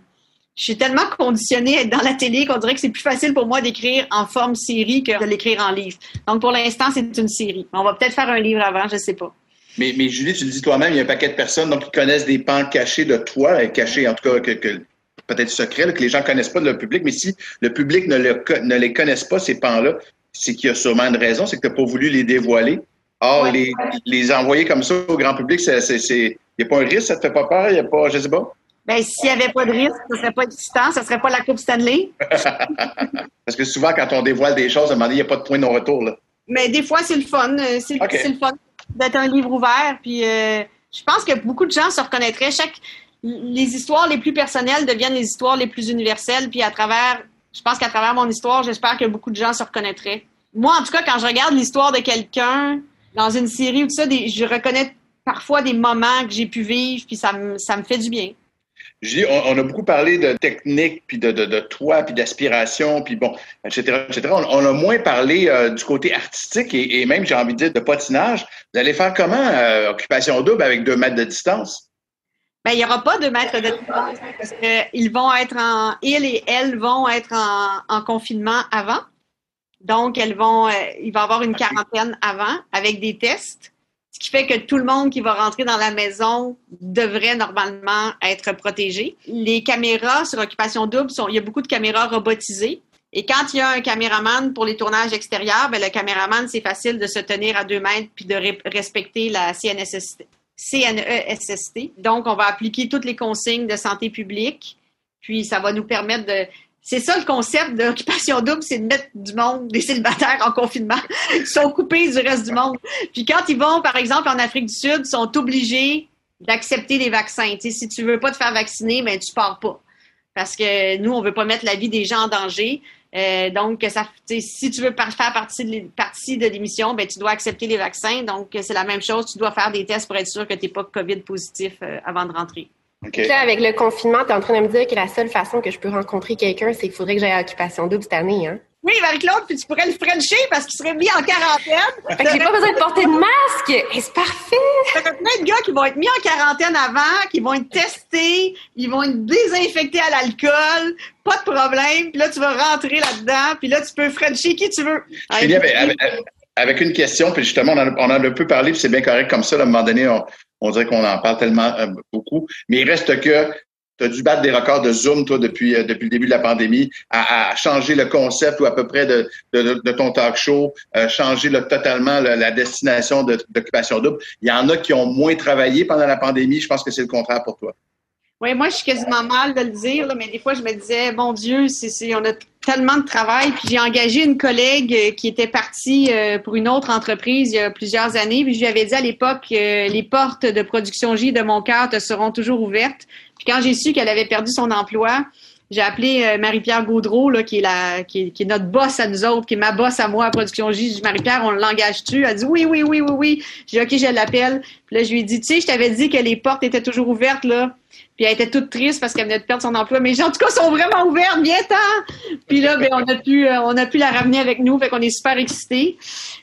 Je suis tellement conditionnée à être dans la télé qu'on dirait que c'est plus facile pour moi d'écrire en forme série que de l'écrire en livre. Donc, pour l'instant, c'est une série. On va peut-être faire un livre avant, je sais pas. Mais Julie, tu le dis toi-même, il y a un paquet de personnes donc, qui connaissent des pans cachés de toi, cachés en tout cas que peut-être secrets, là, que les gens connaissent pas de le public. Mais si le public ne les connaisse pas, ces pans-là, c'est qu'il y a sûrement une raison, c'est que tu n'as pas voulu les dévoiler. Or, Ouais. les envoyer comme ça au grand public, il n'y a pas un risque, ça te fait pas peur, il n'y a pas, je sais pas. Ben, s'il n'y avait pas de risque, ce serait pas excitant, ce serait pas la Coupe Stanley. Parce que souvent, quand on dévoile des choses, à un moment donné, il n'y a pas de point de non-retour, là. Mais des fois, c'est le fun. C'est le fun d'être un livre ouvert. Puis, je pense que beaucoup de gens se reconnaîtraient. Les histoires les plus personnelles deviennent les histoires les plus universelles. Puis, je pense qu'à travers mon histoire, j'espère que beaucoup de gens se reconnaîtraient. Moi, en tout cas, quand je regarde l'histoire de quelqu'un dans une série ou tout ça, je reconnais parfois des moments que j'ai pu vivre. Puis, ça me fait du bien. Julie, on a beaucoup parlé de technique, puis de toi, puis d'aspiration, puis bon, etc., etc. On a moins parlé du côté artistique et même, j'ai envie de dire, de patinage. Vous allez faire comment, occupation double avec 2 mètres de distance? Ben, il n'y aura pas 2 mètres de distance parce que ils et elles vont être en confinement avant. Donc, il va y avoir une quarantaine avant avec des tests. Ce qui fait que tout le monde qui va rentrer dans la maison devrait normalement être protégé. Les caméras sur Occupation Double, il y a beaucoup de caméras robotisées. Et quand il y a un caméraman pour les tournages extérieurs, ben le caméraman, c'est facile de se tenir à 2 mètres puis de respecter la CNESST. Donc, on va appliquer toutes les consignes de santé publique. Puis, ça va nous permettre de... C'est ça le concept d'Occupation Double, c'est de mettre du monde, des célibataires en confinement. Ils sont coupés du reste du monde. Puis quand ils vont, par exemple, en Afrique du Sud, ils sont obligés d'accepter les vaccins. Tu sais, si tu veux pas te faire vacciner, ben tu pars pas. Parce que nous, on veut pas mettre la vie des gens en danger. Donc, si tu veux faire partie de l'émission, ben tu dois accepter les vaccins. Donc, c'est la même chose. Tu dois faire des tests pour être sûr que tu n'es pas COVID positif avant de rentrer. Okay. Là, avec le confinement, tu es en train de me dire que la seule façon que je peux rencontrer quelqu'un, c'est qu'il faudrait que j'aille à Occupation Double cette année, hein? Oui, Marie-Claude, puis tu pourrais le frencher parce qu'il serait mis en quarantaine. Fait que j'ai pas besoin de porter de masque! Et c'est parfait! Il y a plein de gars qui vont être mis en quarantaine avant, qui vont être testés, ils vont être désinfectés à l'alcool, pas de problème. Puis là, tu vas rentrer là-dedans, puis là, tu peux frencher qui tu veux. Julie, avec une question, puis justement, on en a un peu parlé, puis c'est bien correct comme ça. Là, à un moment donné, on dirait qu'on en parle tellement beaucoup. Mais il reste que tu as dû battre des records de Zoom, toi, depuis le début de la pandémie, à changer le concept ou à peu près de ton talk show, changer totalement la destination d'Occupation Double. Il y en a qui ont moins travaillé pendant la pandémie. Je pense que c'est le contraire pour toi. Oui, moi, je suis quasiment mal de le dire, là, mais des fois, je me disais, bon Dieu, on a tellement de travail. Puis j'ai engagé une collègue qui était partie pour une autre entreprise il y a plusieurs années. Puis je lui avais dit à l'époque, les portes de Production J de mon cœur te seront toujours ouvertes. Puis quand j'ai su qu'elle avait perdu son emploi, j'ai appelé Marie-Pierre Gaudreau, là, qui est notre boss à nous autres, qui est ma boss à moi à Production J. J'ai dit, Marie-Pierre, on l'engage-tu? Elle dit, oui. J'ai dit, OK, je l'appelle. Puis là, je lui ai dit, tu sais, je t'avais dit que les portes étaient toujours ouvertes, là. Puis elle était toute triste parce qu'elle venait de perdre son emploi. Mais en tout cas, sont vraiment ouvertes, viens-t'en! Puis là, ben, on a pu la ramener avec nous, fait qu'on est super excités.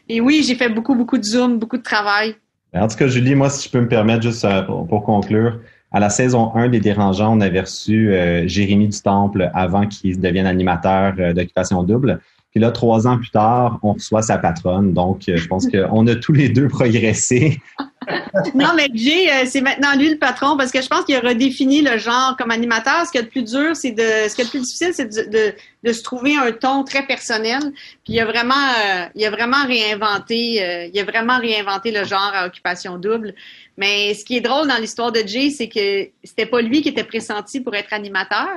Et oui, j'ai fait beaucoup de Zoom, beaucoup de travail. En tout cas, Julie, moi, si je peux me permettre, juste pour conclure, à la saison 1 des Dérangeants, on avait reçu Jérémy du Temple avant qu'il devienne animateur d'Occupation Double. Puis là, 3 ans plus tard, on reçoit sa patronne. Donc, je pense qu'on a tous les deux progressé. Non, mais Jay, c'est maintenant lui le patron parce que je pense qu'il a redéfini le genre comme animateur. Ce qui est le plus dur, ce qui est le plus difficile, c'est de se trouver un ton très personnel. Puis il a vraiment réinventé le genre à Occupation Double. Mais ce qui est drôle dans l'histoire de Jay, c'est que c'était pas lui qui était pressenti pour être animateur.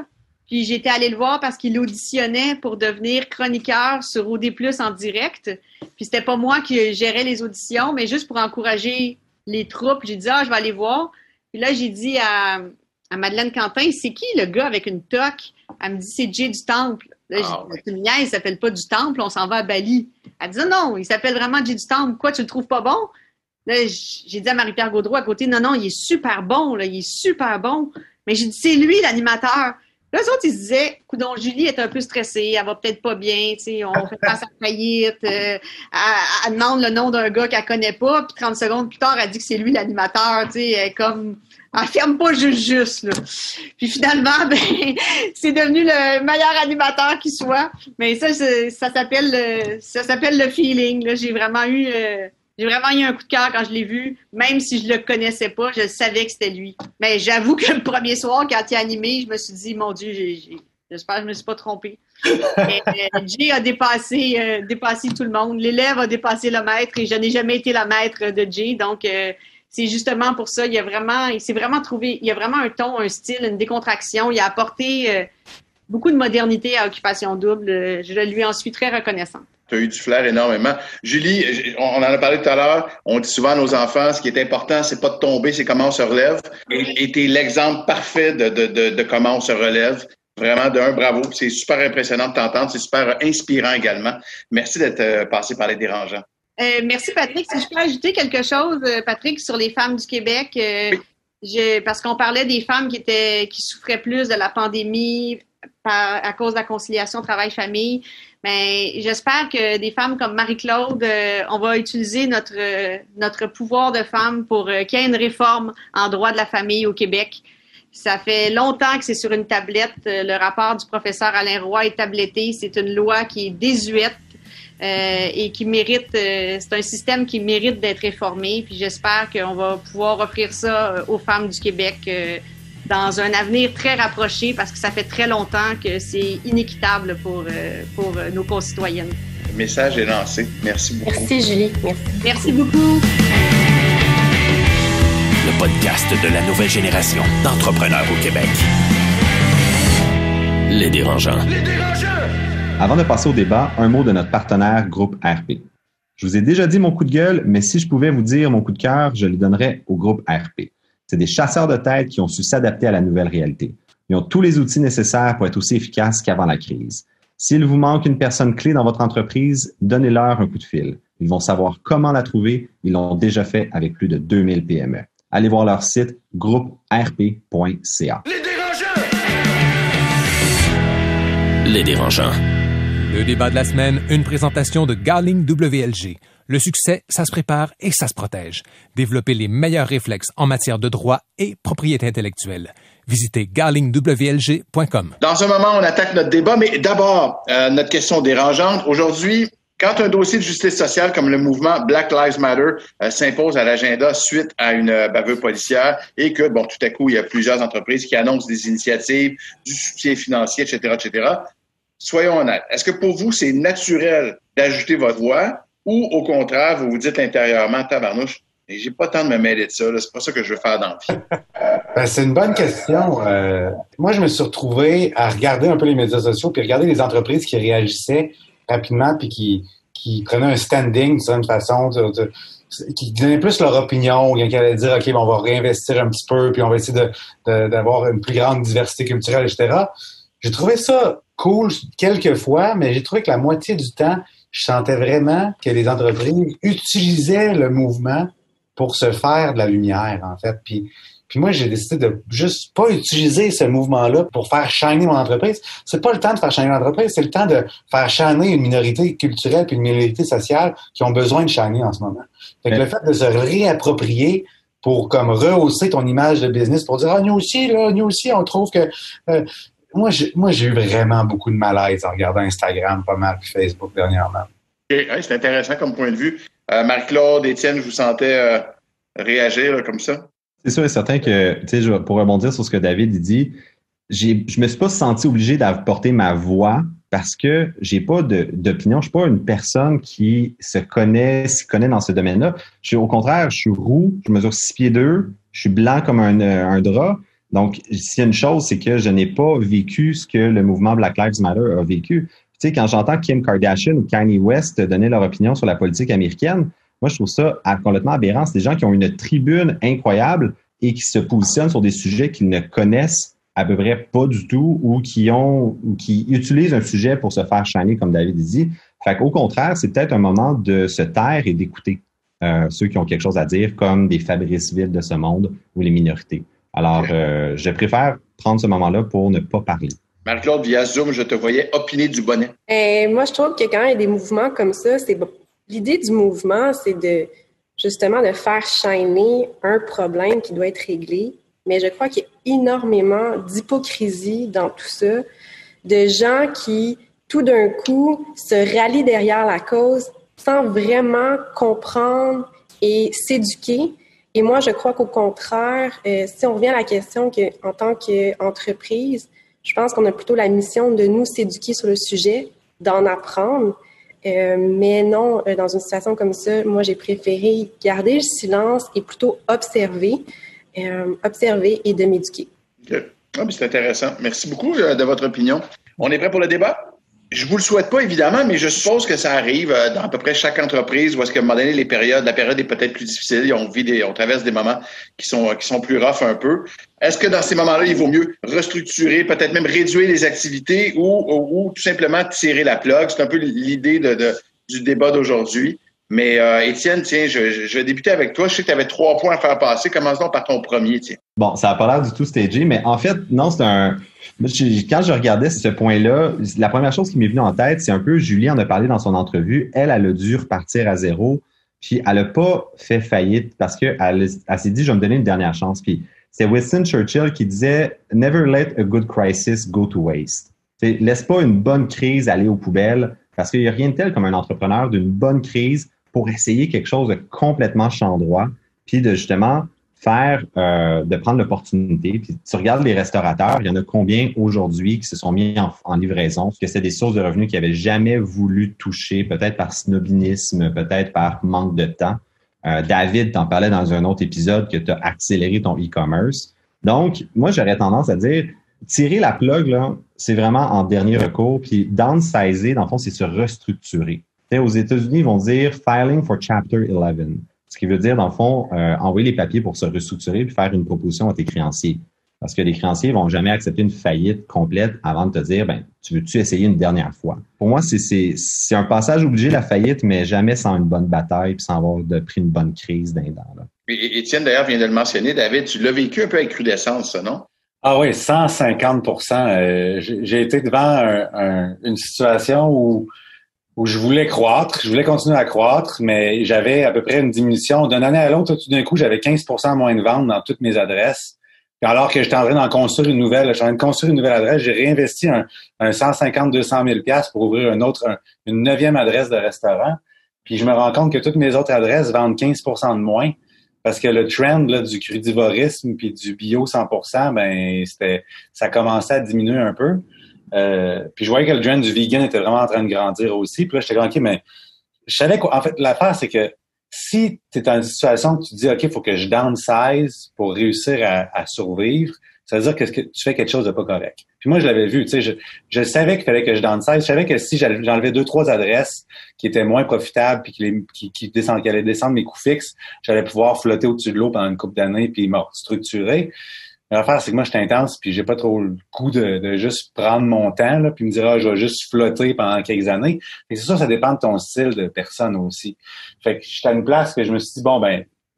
Puis j'étais allée le voir parce qu'il auditionnait pour devenir chroniqueur sur OD+, en direct. Puis c'était pas moi qui gérais les auditions, mais juste pour encourager les troupes. J'ai dit, je vais aller voir. Puis là, j'ai dit à Madeleine Quentin, c'est qui le gars avec une toque? Elle me dit, c'est Jay du Temple. Là, j'ai dit, c'est une niaise, il s'appelle pas du Temple, on s'en va à Bali. Elle dit, non, il s'appelle vraiment Jay du Temple. Quoi, tu le trouves pas bon? Là, j'ai dit à Marie-Pierre Gaudreau à côté, non, il est super bon, là, il est super bon. Mais j'ai dit, c'est lui l'animateur. Là, eux autres, ils se disaient, coudonc, Julie est un peu stressée, elle va peut-être pas bien, tu sais, on fait face à faillite, elle demande le nom d'un gars qu'elle connaît pas, puis 30 secondes plus tard, elle dit que c'est lui l'animateur, tu sais, elle ferme pas juste, là. Puis finalement, c'est devenu le meilleur animateur qui soit. Mais ça s'appelle le feeling, là. J'ai vraiment eu un coup de cœur quand je l'ai vu, même si je le connaissais pas, je savais que c'était lui. Mais j'avoue que le premier soir, quand il a animé, je me suis dit, mon Dieu, j'espère que je me suis pas trompée. Jay a dépassé tout le monde. L'élève a dépassé le maître et je n'ai jamais été la maître de Jay. Donc, c'est justement pour ça, il s'est vraiment trouvé, il y a vraiment un ton, un style, une décontraction. Il a apporté beaucoup de modernité à Occupation Double. Je lui en suis très reconnaissante. Tu as eu du flair énormément. Julie, on en a parlé tout à l'heure, on dit souvent à nos enfants, ce qui est important, c'est pas de tomber, c'est comment on se relève. Et tu es l'exemple parfait de comment on se relève. Vraiment, bravo. C'est super impressionnant de t'entendre. C'est super inspirant également. Merci d'être passé par Les Dérangeants. Merci, Patrick. Si je peux ajouter quelque chose, Patrick, sur les femmes du Québec, oui. Parce qu'on parlait des femmes qui souffraient plus de la pandémie à cause de la conciliation travail-famille. Mais j'espère que des femmes comme Marie-Claude, on va utiliser notre pouvoir de femme pour qu'il y ait une réforme en droit de la famille au Québec. Ça fait longtemps que c'est sur une tablette. Le rapport du professeur Alain Roy est tabletté. C'est une loi qui est désuète et qui mérite. C'est un système qui mérite d'être réformé. Puis j'espère qu'on va pouvoir offrir ça aux femmes du Québec dans un avenir très rapproché, parce que ça fait très longtemps que c'est inéquitable pour nos concitoyennes. Le message est lancé. Merci beaucoup. Merci, Julie. Merci beaucoup. Le podcast de la nouvelle génération d'entrepreneurs au Québec. Les Dérangeants. Les Dérangeants! Avant de passer au débat, un mot de notre partenaire Groupe RP. Je vous ai déjà dit mon coup de gueule, mais si je pouvais vous dire mon coup de cœur, je le donnerais au Groupe RP. C'est des chasseurs de tête qui ont su s'adapter à la nouvelle réalité. Ils ont tous les outils nécessaires pour être aussi efficaces qu'avant la crise. S'il vous manque une personne clé dans votre entreprise, donnez-leur un coup de fil. Ils vont savoir comment la trouver. Ils l'ont déjà fait avec plus de 2000 PME. Allez voir leur site grouperp.ca. Les Dérangeants! Les Dérangeants. Le débat de la semaine, une présentation de Garling WLG. Le succès, ça se prépare et ça se protège. Développez les meilleurs réflexes en matière de droit et propriété intellectuelle. Visitez garlingwlg.com. Dans un moment, on attaque notre débat, mais d'abord, notre question dérangeante. Aujourd'hui, quand un dossier de justice sociale comme le mouvement Black Lives Matter s'impose à l'agenda suite à une bavure policière et que, tout à coup, il y a plusieurs entreprises qui annoncent des initiatives, du soutien financier, etc., soyons honnêtes. Est-ce que pour vous, c'est naturel d'ajouter votre voix ou, au contraire, vous vous dites intérieurement, tabarnouche, et j'ai pas le temps de me mêler de ça, là, c'est pas ça que je veux faire dans la vie? C'est une bonne question. Moi, je me suis retrouvé à regarder un peu les médias sociaux puis regarder les entreprises qui réagissaient rapidement puis qui prenaient un standing d'une façon, qui donnaient plus leur opinion, qui allaient dire, OK, on va réinvestir un petit peu puis on va essayer d'avoir une plus grande diversité culturelle, etc. J'ai trouvé ça cool quelques fois, mais j'ai trouvé que la moitié du temps, je sentais vraiment que les entreprises utilisaient le mouvement pour se faire de la lumière, en fait. Puis moi, j'ai décidé de juste pas utiliser ce mouvement-là pour faire shiner mon entreprise. C'est pas le temps de faire shiner l'entreprise, c'est le temps de faire shiner une minorité culturelle puis une minorité sociale qui ont besoin de shiner en ce moment. Fait que le fait de se réapproprier pour comme rehausser ton image de business, pour dire, nous aussi, on trouve que... Moi, j'ai eu vraiment beaucoup de malaise en regardant Instagram, pas mal, puis Facebook dernièrement. Okay. Ouais, c'est intéressant comme point de vue. Marie-Claude, Étienne, je vous sentais réagir là, comme ça. C'est sûr et certain que, pour rebondir sur ce que David dit, je me suis pas senti obligé d'apporter ma voix parce que j'ai pas d'opinion. Je suis pas une personne qui s'y connaît dans ce domaine-là. Au contraire, je suis roux, je mesure 6 pieds 2, je suis blanc comme un drap. Donc, s'il y a une chose, c'est que je n'ai pas vécu ce que le mouvement Black Lives Matter a vécu. Tu sais, quand j'entends Kim Kardashian ou Kanye West donner leur opinion sur la politique américaine, moi, je trouve ça complètement aberrant. C'est des gens qui ont une tribune incroyable et qui se positionnent sur des sujets qu'ils ne connaissent à peu près pas du tout ou qui utilisent un sujet pour se faire shiner, comme David dit. Fait qu'au contraire, c'est peut-être un moment de se taire et d'écouter ceux qui ont quelque chose à dire, comme des Fabrice Ville de ce monde ou les minorités. Alors, je préfère prendre ce moment-là pour ne pas parler. Marie-Claude, via Zoom, je te voyais opiner du bonnet. Moi, je trouve que quand il y a des mouvements comme ça, l'idée du mouvement, c'est justement de faire shiner un problème qui doit être réglé. Mais je crois qu'il y a énormément d'hypocrisie dans tout ça, de gens qui, tout d'un coup, se rallient derrière la cause sans vraiment comprendre et s'éduquer. Et moi, je crois qu'au contraire, si on revient à la question qu'en tant qu'entreprise, je pense qu'on a plutôt la mission de nous s'éduquer sur le sujet, d'en apprendre. Mais non, dans une situation comme ça, moi, j'ai préféré garder le silence et plutôt observer et de m'éduquer. Okay. Ah, c'est intéressant. Merci beaucoup de votre opinion. On est prêt pour le débat? Je vous le souhaite pas, évidemment, mais je suppose que ça arrive dans à peu près chaque entreprise où est-ce qu'à un moment donné, la période est peut-être plus difficile. On traverse des moments qui sont plus rough un peu. Est-ce que dans ces moments-là, il vaut mieux restructurer, peut-être même réduire les activités ou tout simplement tirer la plug? C'est un peu l'idée du débat d'aujourd'hui. Mais Étienne, tiens, je vais débuter avec toi. Je sais que tu avais 3 points à faire passer. Commençons par ton premier, tiens. Bon, ça n'a pas l'air du tout stagé, mais en fait, non, quand je regardais ce point-là, la première chose qui m'est venue en tête, c'est un peu, Julie en a parlé dans son entrevue, elle a dû repartir à zéro, puis elle n'a pas fait faillite parce qu'elle s'est dit, je vais me donner une dernière chance. Puis c'est Winston Churchill qui disait « Never let a good crisis go to waste ». Laisse pas une bonne crise aller aux poubelles parce qu'il n'y a rien de tel comme un entrepreneur d'une bonne crise pour essayer quelque chose de complètement champ droit, puis de justement de prendre l'opportunité. Puis tu regardes les restaurateurs, il y en a combien aujourd'hui qui se sont mis en livraison, parce que c'est des sources de revenus qu'ils n'avaient jamais voulu toucher, peut-être par snobinisme, peut-être par manque de temps. David t'en parlait dans un autre épisode que tu as accéléré ton e-commerce. Donc, moi, j'aurais tendance à dire, tirer la plug, là, c'est vraiment en dernier recours, puis downsizer, dans le fond, c'est se restructurer. Aux États-Unis, ils vont dire « filing for Chapter 11 », ce qui veut dire, dans le fond, envoyer les papiers pour se restructurer puis faire une proposition à tes créanciers. Parce que les créanciers vont jamais accepter une faillite complète avant de te dire « tu veux-tu essayer une dernière fois ». Pour moi, c'est un passage obligé, la faillite, mais jamais sans une bonne bataille puis sans avoir pris une bonne crise d'un dent. Étienne, d'ailleurs, vient de le mentionner. David, tu l'as vécu un peu avec crudescence, ça, non? Ah oui, 150%. J'ai été devant une situation où je voulais croître, je voulais continuer à croître, mais j'avais à peu près une diminution. D'une année à l'autre, tout d'un coup, j'avais 15% moins de ventes dans toutes mes adresses. Puis alors que j'étais en train d'en construire une nouvelle, adresse, j'ai réinvesti un 150-200 000 $ pour ouvrir une 9e adresse de restaurant. Puis je me rends compte que toutes mes autres adresses vendent 15% de moins parce que le trend là, du crudivorisme puis du bio 100%, ben ça commençait à diminuer un peu. Puis je voyais que le trend du vegan était vraiment en train de grandir aussi. Puis là, j'étais comme, OK, mais je savais qu'en fait, l'affaire, c'est que si tu es dans une situation où tu te dis, OK, il faut que je downsize pour réussir à survivre, ça veut dire que tu fais quelque chose de pas correct. Puis moi, je l'avais vu, tu sais, je savais qu'il fallait que je downsize. Je savais que si j'enlevais 2-3 adresses qui étaient moins profitables puis qui allaient descendre mes coûts fixes, j'allais pouvoir flotter au-dessus de l'eau pendant une couple d'années puis me restructurer. L'affaire, c'est que moi, je suis intense puis j'ai pas trop le goût de juste prendre mon temps là, puis me dire je vais juste flotter pendant quelques années. Et c'est sûr, ça dépend de ton style de personne aussi. Fait que j'étais à une place que je me suis dit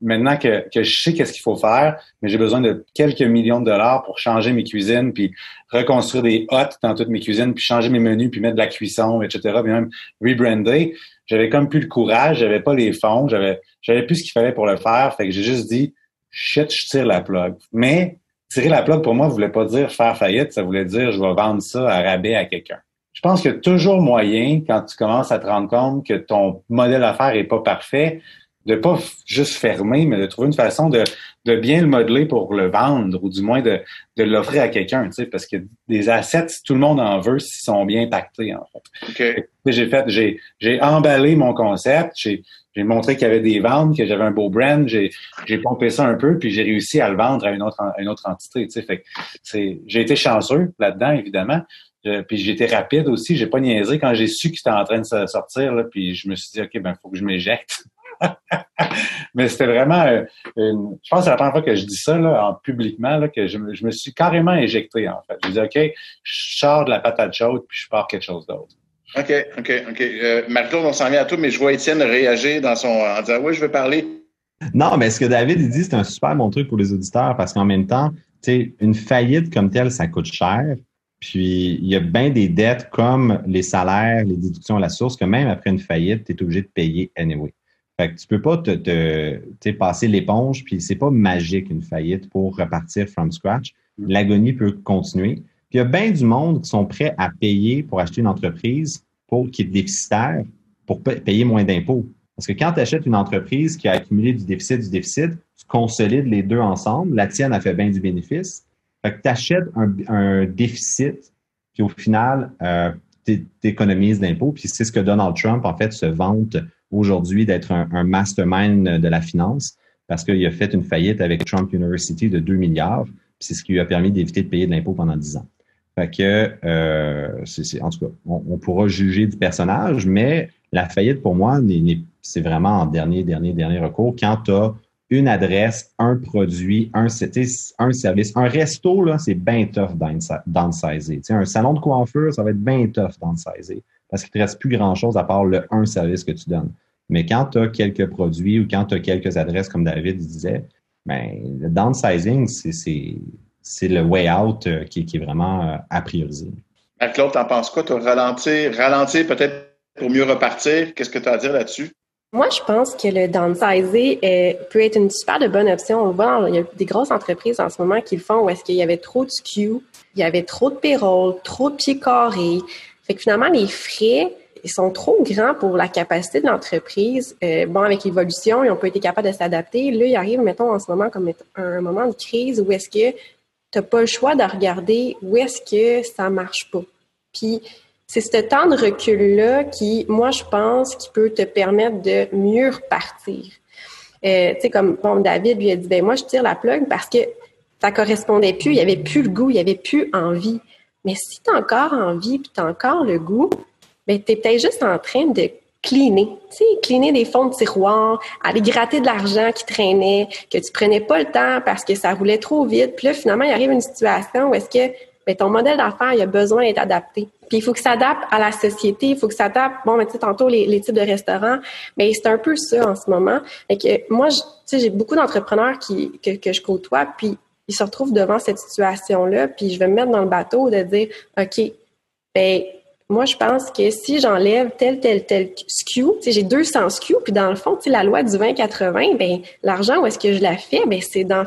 maintenant que je sais qu'est-ce qu'il faut faire, mais j'ai besoin de quelques millions de dollars pour changer mes cuisines, puis reconstruire des hottes dans toutes mes cuisines, puis changer mes menus, puis mettre de la cuisson, etc., puis même rebrander. J'avais comme plus le courage, j'avais pas les fonds, j'avais plus ce qu'il fallait pour le faire. Fait que j'ai juste dit shit, je tire la plug. Mais tirer la plug, pour moi, voulait pas dire faire faillite, ça voulait dire je vais vendre ça à rabais à quelqu'un. Je pense qu'il y a toujours moyen, quand tu commences à te rendre compte que ton modèle d'affaires est pas parfait, pas juste fermer, mais de trouver une façon de bien le modeler pour le vendre, ou du moins de l'offrir à quelqu'un, tu sais, parce que des assets, tout le monde en veut s'ils sont bien pactés, en fait. Okay. J'ai emballé mon concept, j'ai montré qu'il y avait des ventes, que j'avais un beau brand, j'ai pompé ça un peu, puis j'ai réussi à le vendre à une autre entité, tu sais. Fait que j'ai été chanceux là-dedans, évidemment. Puis j'ai été rapide aussi, j'ai pas niaisé quand j'ai su qu'il était en train de se sortir, là, puis je me suis dit, OK, faut que je m'éjecte. Mais c'était vraiment je pense que c'est la première fois que je dis ça là, publiquement, là, que je me suis carrément éjecté, en fait. Je dis, OK, je sors de la patate chaude, puis je pars quelque chose d'autre. OK. Marie-Claude, on s'en vient à tout, mais je vois Étienne réagir en disant, oui, je veux parler. Non, mais ce que David il dit, c'est un super bon truc pour les auditeurs, parce qu'en même temps, tu sais, une faillite comme telle, ça coûte cher. Puis, il y a bien des dettes comme les salaires, les déductions à la source, que même après une faillite, tu es obligé de payer anyway. Fait que tu peux pas te passer l'éponge, puis c'est pas magique une faillite pour repartir from scratch. L'agonie peut continuer. Puis il y a bien du monde qui sont prêts à payer pour acheter une entreprise qui est déficitaire pour payer moins d'impôts. Parce que quand tu achètes une entreprise qui a accumulé du déficit, tu consolides les deux ensemble. La tienne a fait bien du bénéfice. Fait que tu achètes un déficit, puis au final, tu économises d'impôts. Puis c'est ce que Donald Trump, en fait, se vante aujourd'hui d'être un mastermind de la finance parce qu'il a fait une faillite avec Trump University de 2 milliards. Puis c'est ce qui lui a permis d'éviter de payer de l'impôt pendant 10 ans. Fait que, en tout cas, on pourra juger du personnage, mais la faillite, pour moi, c'est vraiment en dernier recours quand tu as une adresse, un produit, un service. Un resto, là, c'est bien tough downsizer. Un salon de coiffure, ça va être bien tough downsizer parce qu'il ne te reste plus grand-chose à part le un service que tu donnes. Mais quand tu as quelques produits ou quand tu as quelques adresses, comme David disait, ben, le downsizing, c'est le way out qui est vraiment à prioriser. Claude, t'en penses quoi? Tu ralentir peut-être pour mieux repartir. Qu'est-ce que tu as à dire là-dessus? Moi, je pense que le downsizer peut être une super de bonne option. On le voit, il y a des grosses entreprises en ce moment qui le font où est-ce qu'il y avait trop de SKU, il y avait trop de payroll, trop de pieds carrés. Fait que finalement, les frais, ils sont trop grands pour la capacité de l'entreprise. Avec l'évolution, ils n'ont pas été capables de s'adapter. Là, il arrive, mettons, en ce moment, comme un moment de crise où est-ce que tu n'as pas le choix de regarder où est-ce que ça marche pas. Puis, c'est ce temps de recul-là qui, moi, je pense, qui peut te permettre de mieux repartir. Tu sais, comme David lui a dit, moi, je tire la plug parce que ça correspondait plus, il n'y avait plus le goût, il n'y avait plus envie. Mais si tu as encore envie puis tu as encore le goût, ben tu es peut-être juste en train de cleaner. Tu sais, cleaner des fonds de tiroir, aller gratter de l'argent qui traînait, que tu prenais pas le temps parce que ça roulait trop vite. Puis là, finalement, il arrive une situation où est-ce que ton modèle d'affaires, il a besoin d'être adapté. Puis il faut que ça s'adapte à la société, il faut que ça s'adapte, tu sais, tantôt les types de restaurants, mais c'est un peu ça en ce moment. Fait que moi, j'ai beaucoup d'entrepreneurs que je côtoie, puis ils se retrouvent devant cette situation-là, puis je vais me mettre dans le bateau de dire, OK, moi, je pense que si j'enlève tel SKU, tu sais, j'ai 200 SKU, puis dans le fond, tu sais, la loi du 20-80, l'argent, où est-ce que je la fais?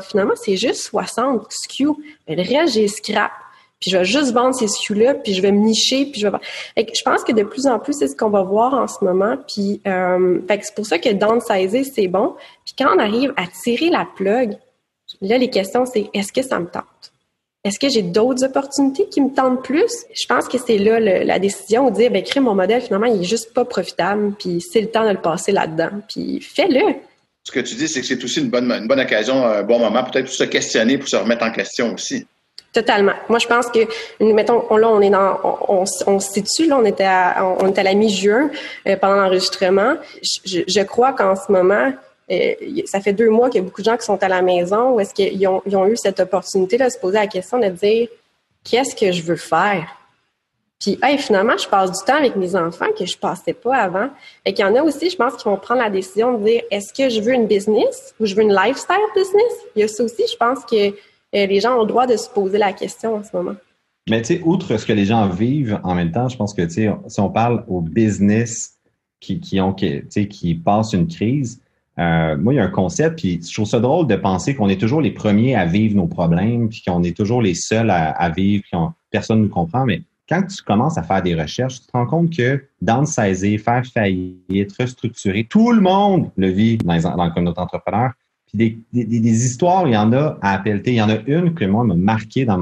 Finalement, c'est juste 60 SKU. Le reste, j'ai scrap. Puis je vais juste vendre ces SKU-là, puis je vais me nicher, puis je pense que de plus en plus, c'est ce qu'on va voir en ce moment. Puis c'est pour ça que downsizer, c'est bon. Puis quand on arrive à tirer la plug, là, les questions, c'est est-ce que ça me tente? Est-ce que j'ai d'autres opportunités qui me tentent plus? Je pense que c'est là la décision de dire, crée mon modèle, finalement, il est juste pas profitable, puis c'est le temps de le passer là-dedans, puis fais-le. Ce que tu dis, c'est que c'est aussi une bonne occasion, un bon moment, peut-être pour se questionner, pour se remettre en question aussi. Totalement. Moi, je pense que, mettons, là, on se situe, là, on était à la mi-juin pendant l'enregistrement. Je crois qu'en ce moment, ça fait 2 mois qu'il y a beaucoup de gens qui sont à la maison où est-ce qu'ils ont eu cette opportunité de se poser la question de dire qu'est-ce que je veux faire? Puis, finalement, je passe du temps avec mes enfants que je passais pas avant. Et qu'il y en a aussi, je pense, qui vont prendre la décision de dire est-ce que je veux une business ou je veux une lifestyle business? Il y a ça aussi, je pense que les gens ont le droit de se poser la question en ce moment. Mais tu sais, outre ce que les gens vivent en même temps, je pense que tu sais, si on parle aux business qui passent une crise, moi, il y a un concept, puis je trouve ça drôle de penser qu'on est toujours les premiers à vivre nos problèmes, puis qu'on est toujours les seuls à vivre, puis personne ne nous comprend, mais quand tu commences à faire des recherches, tu te rends compte que downsizer, faire faillite, restructurer, tout le monde le vit dans le communauté entrepreneur. Puis des histoires, il y en a à pelleter. Il y en a une que moi m'a marqué dans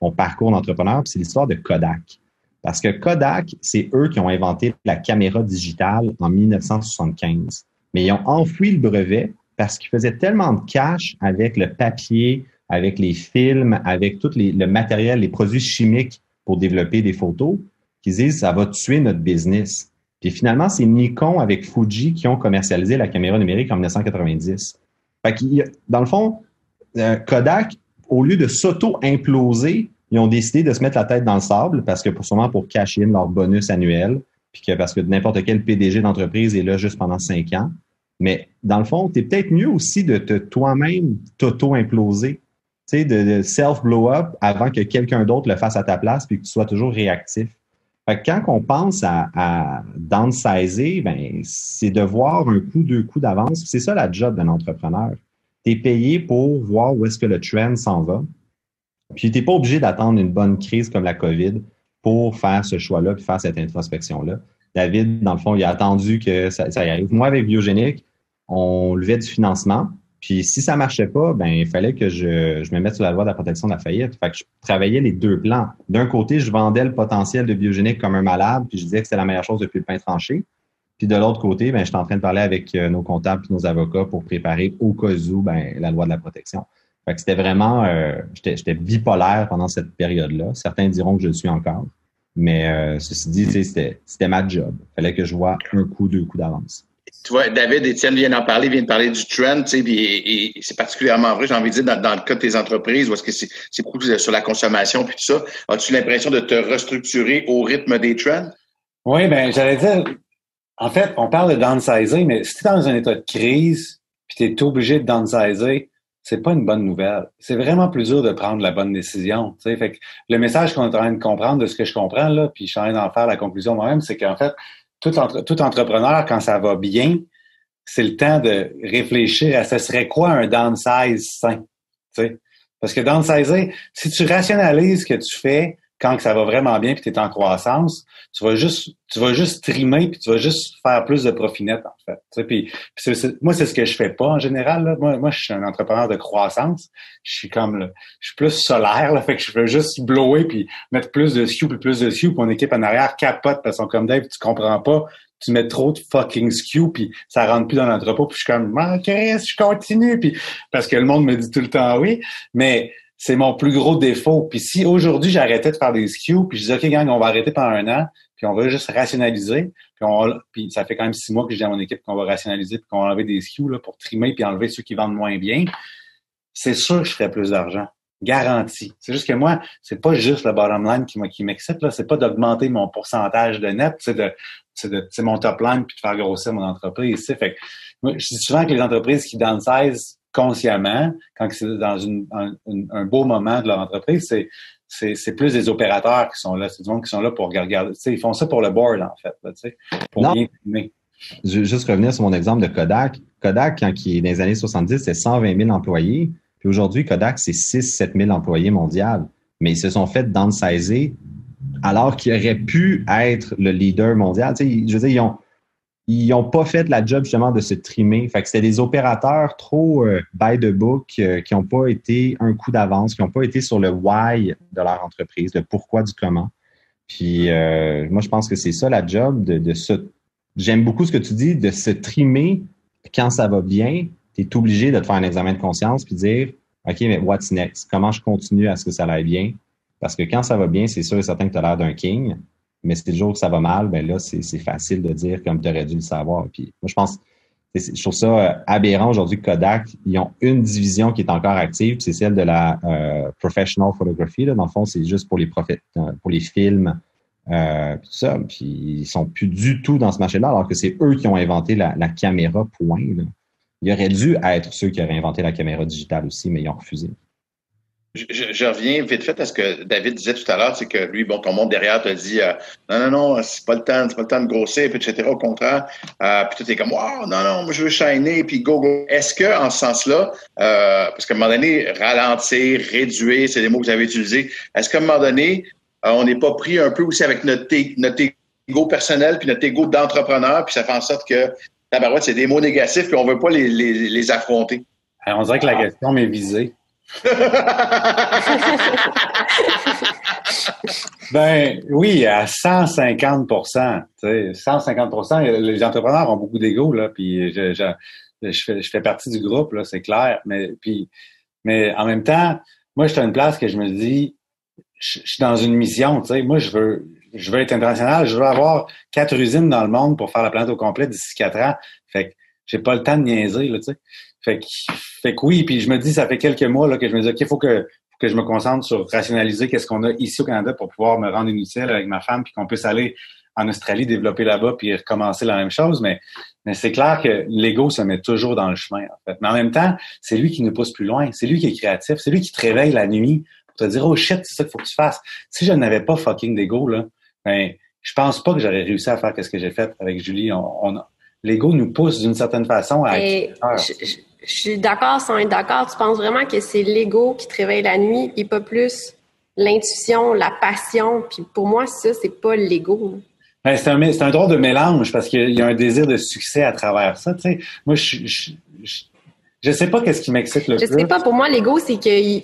mon parcours d'entrepreneur, puis c'est l'histoire de Kodak. Parce que Kodak, c'est eux qui ont inventé la caméra digitale en 1975. Mais ils ont enfoui le brevet parce qu'ils faisaient tellement de cash avec le papier, avec les films, avec tout le matériel, les produits chimiques pour développer des photos, qu'ils disent ça va tuer notre business. Puis finalement, c'est Nikon avec Fuji qui ont commercialisé la caméra numérique en 1990. Fait que, dans le fond, Kodak, au lieu de s'auto-imploser, ils ont décidé de se mettre la tête dans le sable parce que sûrement pour cacher leur bonus annuel, puis parce que n'importe quel PDG d'entreprise est là juste pendant 5 ans. Mais dans le fond, t'es peut-être mieux aussi de toi-même t'auto-imploser, tu sais, de self-blow-up avant que quelqu'un d'autre le fasse à ta place puis que tu sois toujours réactif. Fait que quand on pense à downsizer, ben, c'est de voir un coup, 2 coups d'avance. C'est ça la job d'un entrepreneur. T'es payé pour voir où est-ce que le trend s'en va. Puis t'es pas obligé d'attendre une bonne crise comme la COVID pour faire ce choix-là puis faire cette introspection-là. David, dans le fond, il a attendu que ça y arrive. Moi, avec Biogénique, on levait du financement. Puis si ça marchait pas, ben il fallait que je me mette sur la voie de la protection de la faillite. Fait que je travaillais les 2 plans. D'un côté, je vendais le potentiel de Biogénique comme un malade, puis je disais que c'était la meilleure chose depuis le pain tranché. Puis de l'autre côté, ben j'étais en train de parler avec nos comptables et nos avocats pour préparer au cas où la loi de la protection. Fait que c'était vraiment, j'étais bipolaire pendant cette période-là. Certains diront que je le suis encore. Mais ceci dit, c'était ma job. Il fallait que je vois un coup, 2 coups d'avance. Tu vois, David, Étienne vient d'en parler, vient de parler du trend, tu sais, et c'est particulièrement vrai, j'ai envie de dire, dans le cas de tes entreprises, où est-ce que c'est beaucoup sur la consommation puis tout ça. As-tu l'impression de te restructurer au rythme des trends? Oui, ben j'allais dire, en fait, on parle de downsizer, mais si tu es dans un état de crise puis tu es obligé de downsizer, c'est pas une bonne nouvelle. C'est vraiment plus dur de prendre la bonne décision. Tu sais, fait que le message qu'on est en train de comprendre, de ce que je comprends, là, puis je suis en train d'en faire la conclusion moi-même, c'est qu'en fait, tout entrepreneur, quand ça va bien, c'est le temps de réfléchir à ce serait quoi un downsize sain. Tu sais? Parce que downsizer, si tu rationalises ce que tu fais quand ça va vraiment bien puis tu es en croissance, tu vas juste trimer puis tu vas juste faire plus de profit net, en fait. Tu sais, puis moi, c'est ce que je fais pas en général. Là. Moi, je suis un entrepreneur de croissance. Je suis plus solaire, là, fait que je veux juste blower puis mettre plus de SKU puis mon équipe en arrière capote parce qu'ils sont comme Dave, tu comprends pas. Tu mets trop de fucking SKU puis ça rentre plus dans l'entrepôt puis je suis comme Chris, je continue puis parce que le monde me dit tout le temps oui, mais c'est mon plus gros défaut. Puis si aujourd'hui j'arrêtais de faire des SKU, puis je disais OK gang, on va arrêter pendant 1 an, puis on va juste rationaliser, puis ça fait quand même 6 mois que je dis à mon équipe qu'on va rationaliser puis qu'on va enlever des SKU là pour trimer puis enlever ceux qui vendent moins bien. C'est sûr que je ferais plus d'argent. Garanti. C'est juste que moi, c'est pas juste le bottom line qui m'excite, là. C'est pas d'augmenter mon pourcentage de net, c'est mon top line puis de faire grossir mon entreprise. T'sais. Fait que moi, je dis souvent que les entreprises qui downsize consciemment, quand c'est dans un beau moment de leur entreprise, c'est plus des opérateurs qui sont là. C'est du monde qui sont là pour regarder. Ils font ça pour le board, en fait, là, pour bien filmer. Je vais juste revenir sur mon exemple de Kodak. Kodak, quand il est dans les années 70, c'est 120 000 employés. Puis aujourd'hui, Kodak, c'est 6-7 000 employés mondiaux. Mais ils se sont fait downsizer alors qu'ils auraient pu être le leader mondial. Tu sais, je veux dire, ils ont pas fait la job justement de se trimer. Fait que c'était des opérateurs trop by the book qui n'ont pas été un coup d'avance, qui n'ont pas été sur le why de leur entreprise, le pourquoi du comment. Puis moi, je pense que c'est ça la job de se... J'aime beaucoup ce que tu dis, de se trimer quand ça va bien. Tu es obligé de te faire un examen de conscience puis dire OK, mais what's next? Comment je continue à ce que ça aille bien? Parce que quand ça va bien, c'est sûr et certain que tu as l'air d'un king. Mais si le jour que ça va mal, ben là, c'est facile de dire comme tu aurais dû le savoir. Puis moi, je trouve ça aberrant aujourd'hui que Kodak, ils ont une division qui est encore active, c'est celle de la professional photography. Là. Dans le fond, c'est juste pour les films, tout ça. Puis ils sont plus du tout dans ce marché-là, alors que c'est eux qui ont inventé la caméra point. Là. Il aurait dû être ceux qui auraient inventé la caméra digitale aussi, mais ils ont refusé. Je reviens vite fait à ce que David disait tout à l'heure, c'est que lui, bon, ton monde derrière te dit non, c'est pas le temps de grossir, puis etc. Au contraire, puis tout est comme wow, non, moi je veux shiner, puis go. Est-ce que en ce sens-là, parce qu'à un moment donné, ralentir, réduire, c'est des mots que vous avez utilisés. Est-ce qu'à un moment donné, on n'est pas pris un peu aussi avec notre ego personnel puis notre ego d'entrepreneur, puis ça fait en sorte que tabarouette, c'est des mots négatifs puis on veut pas les affronter. Alors, on dirait que la question m'est visée. Ben oui, à 150%. 150%, les entrepreneurs ont beaucoup d'ego, là, puis je fais partie du groupe, là, c'est clair. Mais en même temps, moi, je suis à une place que je me dis, je suis dans une mission, tu sais. Moi, je veux être international, je veux avoir 4 usines dans le monde pour faire la planète au complet d'ici 4 ans. Fait que j'ai pas le temps de niaiser, là, tu sais. Fait que oui, puis je me dis, ça fait quelques mois là que je me dis, OK, faut que je me concentre sur rationaliser qu'est-ce qu'on a ici au Canada pour pouvoir me rendre inutile avec ma femme, puis qu'on puisse aller en Australie, développer là-bas, puis recommencer la même chose. Mais c'est clair que l'ego se met toujours dans le chemin, en fait. Mais en même temps, c'est lui qui nous pousse plus loin. C'est lui qui est créatif. C'est lui qui te réveille la nuit pour te dire, oh shit, c'est ça qu'il faut que tu fasses. Si je n'avais pas fucking d'ego, là, ben, je pense pas que j'aurais réussi à faire ce que j'ai fait avec Julie. L'ego nous pousse d'une certaine façon à être. Je suis d'accord sans être d'accord. Tu penses vraiment que c'est l'ego qui te réveille la nuit et pas plus l'intuition, la passion. Puis pour moi, ça, c'est pas l'ego. Ben, c'est un drôle de mélange parce qu'il y a un désir de succès à travers ça. Tu sais, moi, je sais pas qu'est-ce qui m'excite le plus. Je sais pas. Pour moi, l'ego, c'est que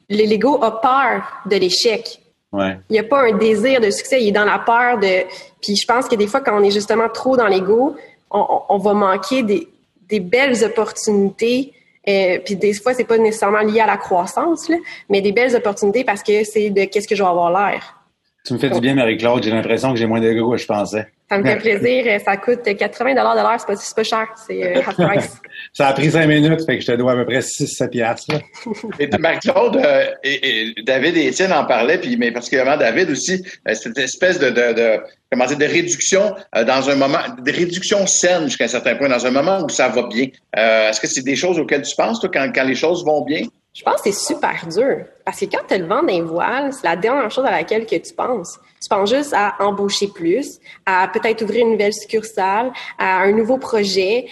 l'ego a peur de l'échec. Ouais. Il n'y a pas un désir de succès. Il est dans la peur de. Puis je pense que des fois, quand on est justement trop dans l'ego, on va manquer des belles opportunités. Puis des fois, c'est pas nécessairement lié à la croissance, là, mais des belles opportunités parce que c'est de qu'est-ce que je vais avoir l'air. Tu me fais du bien, Marie-Claude. J'ai l'impression que j'ai moins d'ego que je pensais. Ça me fait plaisir. Ça coûte 80 $ de l'heure. C'est pas cher. C'est half price. Ça a pris 5 minutes, fait que je te dois à peu près 6-7 piastres. Et Marie-Claude et David et Étienne en parlaient, puis mais particulièrement David aussi, cette espèce de réduction dans un moment, de réduction saine jusqu'à un certain point, dans un moment où ça va bien. Est-ce que c'est des choses auxquelles tu penses, toi, quand les choses vont bien? Je pense que c'est super dur. Parce que quand tu as le vent d'un voile, c'est la dernière chose à laquelle que tu penses. Tu penses juste à embaucher plus, à peut-être ouvrir une nouvelle succursale, à un nouveau projet.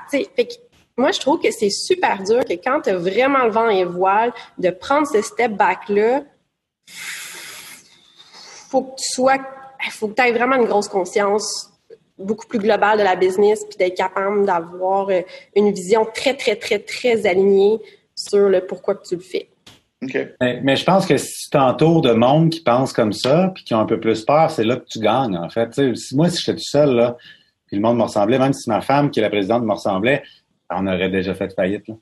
Fait que moi, je trouve que c'est super dur que quand tu as vraiment le vent et le voile, de prendre ce step back-là, faut que tu aies vraiment une grosse conscience beaucoup plus globale de la business, puis d'être capable d'avoir une vision très, très, très, très alignée sur le pourquoi que tu le fais. Okay. Mais je pense que si tu t'entoures de monde qui pense comme ça, puis qui ont un peu plus peur, c'est là que tu gagnes, en fait. Si j'étais tout seul, là, puis le monde me ressemblait, même si ma femme, qui est la présidente, me ressemblait, on aurait déjà fait faillite, là.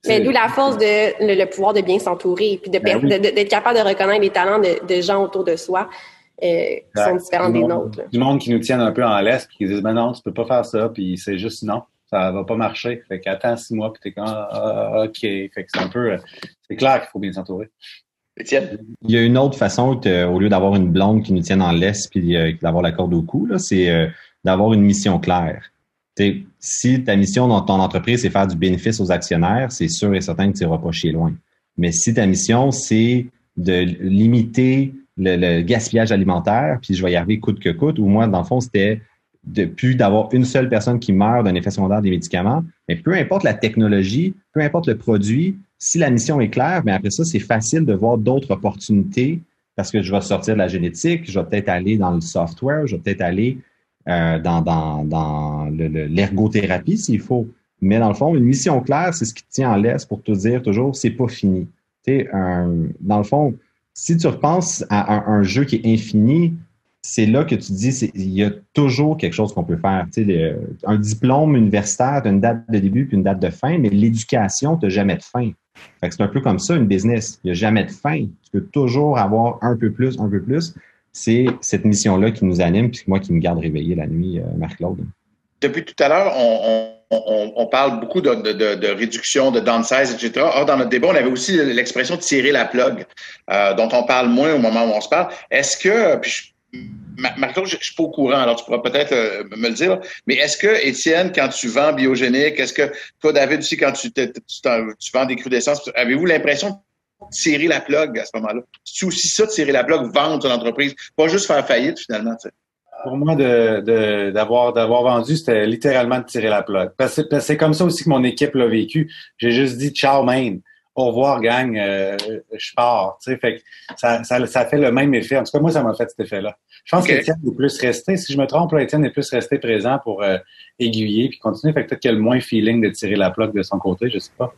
Mais d'où la force de le pouvoir de bien s'entourer, puis d'être capable de reconnaître les talents de gens autour de soi qui sont différents des nôtres. Là. Du monde qui nous tiennent un peu en laisse, puis qui disent, ben non, tu peux pas faire ça, puis c'est juste non. Ça va pas marcher. Fait qu'attends 6 mois, puis t'es comme, OK. Fait que c'est un peu, c'est clair qu'il faut bien s'entourer. Étienne? Il y a une autre façon, au lieu d'avoir une blonde qui nous tienne en laisse puis d'avoir la corde au cou, là, c'est d'avoir une mission claire. T'sais, si ta mission dans ton entreprise, c'est faire du bénéfice aux actionnaires, c'est sûr et certain que tu n'iras pas chier loin. Mais si ta mission, c'est de limiter le gaspillage alimentaire, puis je vais y arriver coûte que coûte, ou moi, dans le fond, c'était depuis d'avoir une seule personne qui meurt d'un effet secondaire des médicaments, mais peu importe la technologie, peu importe le produit, si la mission est claire, bien après ça, c'est facile de voir d'autres opportunités parce que je vais sortir de la génétique, je vais peut-être aller dans le software, je vais peut-être aller dans l'ergothérapie s'il faut. Mais dans le fond, une mission claire, c'est ce qui te tient en laisse pour te dire toujours, c'est pas fini. Dans le fond, si tu repenses à un jeu qui est infini, c'est là que tu dis, il y a toujours quelque chose qu'on peut faire. Un diplôme universitaire, tu as une date de début puis une date de fin, mais l'éducation, tu n'as jamais de fin. Fait que c'est un peu comme ça, une business. Il n'y a jamais de fin. Tu peux toujours avoir un peu plus, un peu plus. C'est cette mission-là qui nous anime puis moi qui me garde réveillé la nuit, Marc-Claude. Depuis tout à l'heure, on parle beaucoup de réduction, de downsize, etc. Or, dans notre débat, on avait aussi l'expression de tirer la plug, dont on parle moins au moment où on se parle. Est-ce que, Marc-Claude, je suis pas au courant, alors tu pourras peut-être me le dire, mais est-ce que, Étienne, quand tu vends Biogénique, est-ce que toi, David, aussi, quand tu vends des crues d'essence, avez-vous l'impression de tirer la plug à ce moment-là? C'est aussi ça, de tirer la plug, vendre ton entreprise, pas juste faire faillite, finalement, tu sais? Pour moi, d'avoir vendu, c'était littéralement de tirer la plug. Parce que c'est comme ça aussi que mon équipe l'a vécu. J'ai juste dit, ciao, man. au revoir, gang, je pars. Tu sais, fait que ça fait le même effet. En tout cas, moi, ça m'a fait cet effet-là. Je pense qu'Étienne est plus resté, si je me trompe, là, Étienne est plus resté présent pour aiguiller puis continuer. Fait que peut-être qu'il a le moins feeling de tirer la plug de son côté, je sais pas.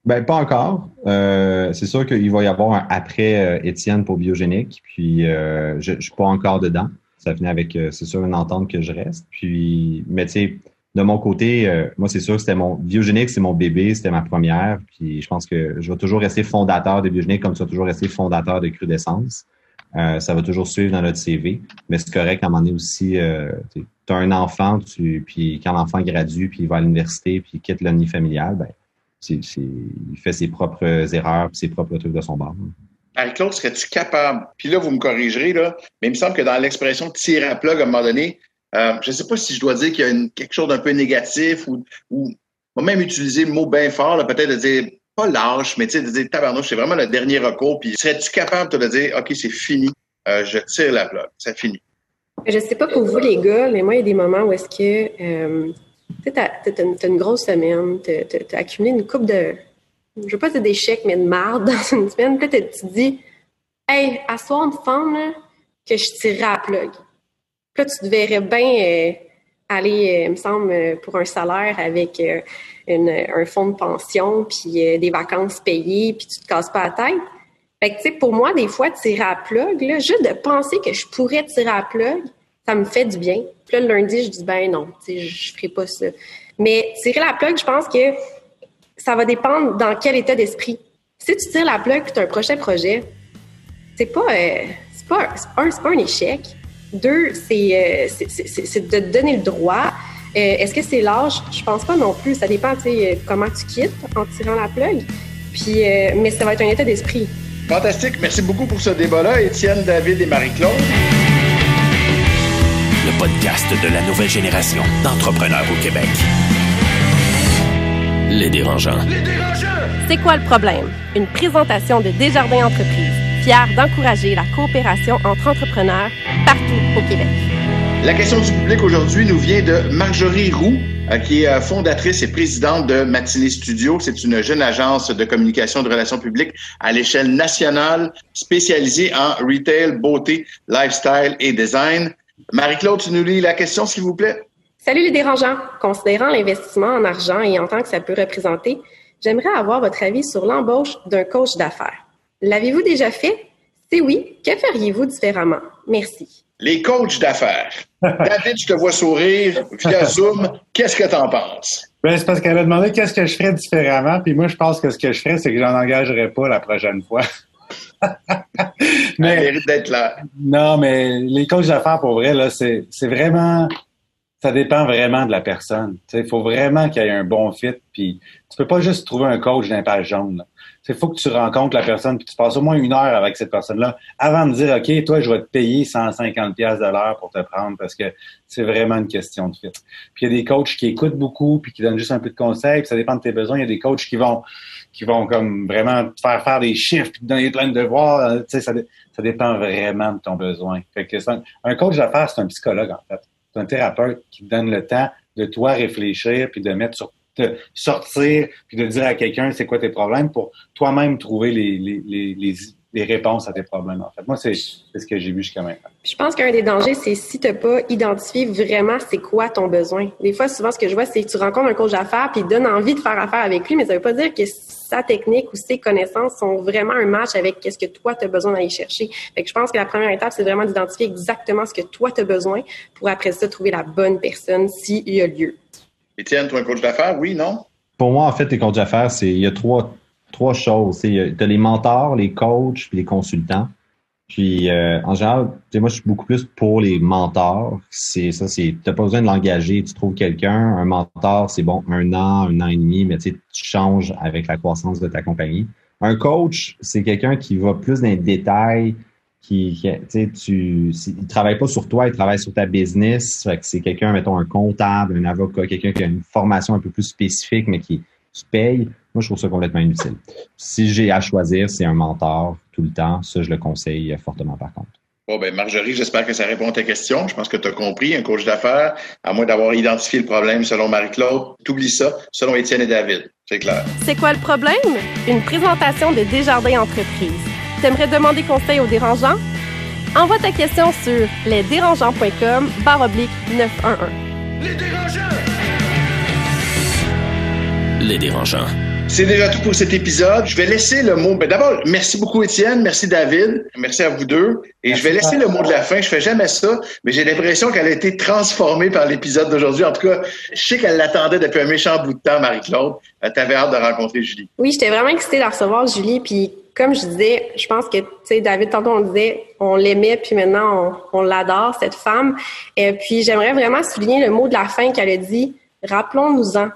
Ben, pas encore. C'est sûr qu'il va y avoir un après Étienne pour Biogénique, puis je suis pas encore dedans. Ça venait avec, c'est sûr, une entente que je reste. Puis, mais tu sais, de mon côté, moi, c'est sûr que c'était mon Biogénique, c'est mon bébé, c'était ma première. Puis, je pense que je vais toujours rester fondateur de Biogénique comme tu vas toujours rester fondateur de Crudescence. Ça va toujours suivre dans notre CV. Mais c'est correct à un moment donné aussi, tu as un enfant, puis quand l'enfant gradue, puis il va à l'université, puis il quitte le nid familial, ben, il fait ses propres erreurs, puis ses propres trucs de son bord. Marie-Claude, serais-tu capable, puis là, vous me corrigerez, là, mais il me semble que dans l'expression « tirer à plug », à un moment donné, je ne sais pas si je dois dire qu'il y a quelque chose d'un peu négatif ou on va même utiliser le mot bien fort, là, peut-être de dire, pas lâche, mais tu sais, de dire « tabarnouche, c'est vraiment le dernier recours », puis serais-tu capable de dire « OK, c'est fini, je tire la plug, c'est fini ». Je sais pas pour vous, les gars, mais moi, il y a des moments où est-ce que t'as une grosse semaine, t'as accumulé une coupe de... Je veux pas dire d'échecs, mais de marde dans une semaine. Puis là, tu te dis, hey, à soir, une femme, là, que je tirerais à la plug. Puis là, tu te verrais bien aller, il me semble, pour un salaire avec un fonds de pension, puis des vacances payées, puis tu te casses pas la tête. Fait que, tu sais, pour moi, des fois, tirer à la plug, là, juste de penser que je pourrais tirer à la plug, ça me fait du bien. Puis là, le lundi, je dis, ben non, tu sais, je ferai pas ça. Mais tirer la plug, je pense que ça va dépendre dans quel état d'esprit. Si tu tires la plug et tu as un prochain projet, c'est pas un échec. 2, c'est de te donner le droit. Est-ce que c'est l'âge? Je pense pas non plus. Ça dépend, tu sais, comment tu quittes en tirant la plug. Puis, mais ça va être un état d'esprit. Fantastique. Merci beaucoup pour ce débat-là, Étienne, David et Marie-Claude. Le podcast de la nouvelle génération d'entrepreneurs au Québec. Les Dérangeants. C'est quoi le problème? Une présentation de Desjardins Entreprises, fière d'encourager la coopération entre entrepreneurs partout au Québec. La question du public aujourd'hui nous vient de Marjorie Roux, qui est fondatrice et présidente de Matinée Studio. C'est une jeune agence de communication et de relations publiques à l'échelle nationale, spécialisée en retail, beauté, lifestyle et design. Marie-Claude, tu nous lis la question, s'il vous plaît? Salut les dérangeants. Considérant l'investissement en argent et en temps que ça peut représenter, j'aimerais avoir votre avis sur l'embauche d'un coach d'affaires. L'avez-vous déjà fait? Si oui, que feriez-vous différemment? Merci. Les coachs d'affaires. David, je te vois sourire via Zoom. Qu'est-ce que tu en penses? Ben, c'est parce qu'elle a demandé qu'est-ce que je ferais différemment, puis moi, je pense que ce que je ferais, c'est que j'en engagerais pas la prochaine fois. Mais mérite d'être là. Non, mais les coachs d'affaires, pour vrai, là, c'est vraiment... Ça dépend vraiment de la personne. Il faut vraiment qu'il y ait un bon fit. Puis tu peux pas juste trouver un coach d'un page jaune. Il faut que tu rencontres la personne puis tu passes au moins 1 heure avec cette personne-là avant de dire, OK, toi, je vais te payer 150$ de l'heure pour te prendre parce que c'est vraiment une question de fit. Puis il y a des coachs qui écoutent beaucoup puis qui donnent juste un peu de conseils. Puis ça dépend de tes besoins. Il y a des coachs qui vont comme vraiment te faire des chiffres puis te donner plein de devoirs. Ça dépend vraiment de ton besoin. Fait que un coach d'affaires, c'est un psychologue, en fait. C'est un thérapeute qui te donne le temps de toi réfléchir puis de de sortir puis de dire à quelqu'un c'est quoi tes problèmes pour toi-même trouver les réponses à tes problèmes. En fait, moi, c'est ce que j'ai vu jusqu'à maintenant. Je pense qu'un des dangers, c'est si tu n'as pas identifié vraiment c'est quoi ton besoin. Des fois, souvent, ce que je vois, c'est que tu rencontres un coach d'affaires puis il te donne envie de faire affaire avec lui, mais ça veut pas dire que sa technique ou ses connaissances sont vraiment un match avec ce que toi, tu as besoin d'aller chercher. Fait que je pense que la première étape, c'est vraiment d'identifier exactement ce que toi, tu as besoin pour après ça, trouver la bonne personne s'il y a lieu. Étienne, toi, un coach d'affaires, oui, non? Pour moi, en fait, les coachs d'affaires, il y a trois choses. Tu as les mentors, les coachs puis les consultants. Puis, en général, moi, je suis beaucoup plus pour les mentors. T'as pas besoin de l'engager. Tu trouves quelqu'un, un mentor, c'est bon, 1 an et demi, mais tu changes avec la croissance de ta compagnie. Un coach, c'est quelqu'un qui va plus dans les détails, il travaille pas sur toi, il travaille sur ta business. Fait que c'est quelqu'un, mettons, un comptable, un avocat, quelqu'un qui a une formation un peu plus spécifique, mais qui tu payes. Moi, je trouve ça complètement inutile. Si j'ai à choisir, c'est un mentor tout le temps. Ça, je le conseille fortement par contre. Bon, ben Marjorie, j'espère que ça répond à ta question. Je pense que tu as compris. Un coach d'affaires, à moins d'avoir identifié le problème selon Marie-Claude, t'oublies ça, selon Étienne et David. C'est clair. C'est quoi le problème? Une présentation de Desjardins Entreprises. T'aimerais demander conseil aux dérangeants? Envoie ta question sur lesdérangeants.com/911. Les dérangeants! Les dérangeants. C'est déjà tout pour cet épisode. Je vais laisser le mot. D'abord, merci beaucoup, Étienne. Merci, David. Merci à vous deux. Et merci. Je vais laisser le mot de la fin. Je fais jamais ça, mais j'ai l'impression qu'elle a été transformée par l'épisode d'aujourd'hui. En tout cas, je sais qu'elle l'attendait depuis un méchant bout de temps, Marie-Claude. T'avais hâte de rencontrer Julie. Oui, j'étais vraiment excitée de la recevoir, Julie. Puis, comme je disais, je pense que, tu sais, David, tantôt, on disait, on l'aimait, puis maintenant, on l'adore, cette femme. Et puis, j'aimerais vraiment souligner le mot de la fin qu'elle a dit. Rappelons-nous-en.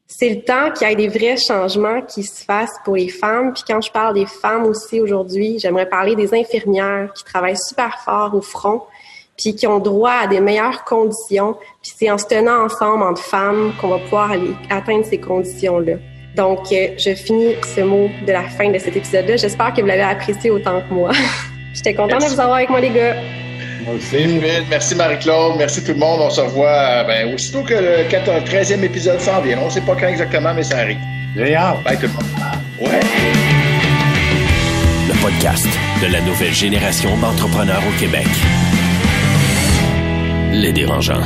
C'est le temps qu'il y ait des vrais changements qui se fassent pour les femmes. Puis quand je parle des femmes aussi aujourd'hui, j'aimerais parler des infirmières qui travaillent super fort au front, puis qui ont droit à des meilleures conditions. Puis c'est en se tenant ensemble entre femmes qu'on va pouvoir aller atteindre ces conditions-là. Donc, je finis ce mot de la fin de cet épisode-là. J'espère que vous l'avez apprécié autant que moi. J'étais contente de vous avoir avec moi, les gars. Merci Marie-Claude, merci tout le monde. On se revoit aussitôt que le 13e épisode s'en vient. On ne sait pas quand exactement, mais ça arrive. Génial. Bye tout le monde. Ouais. Le podcast de la nouvelle génération d'entrepreneurs au Québec. Les dérangeants.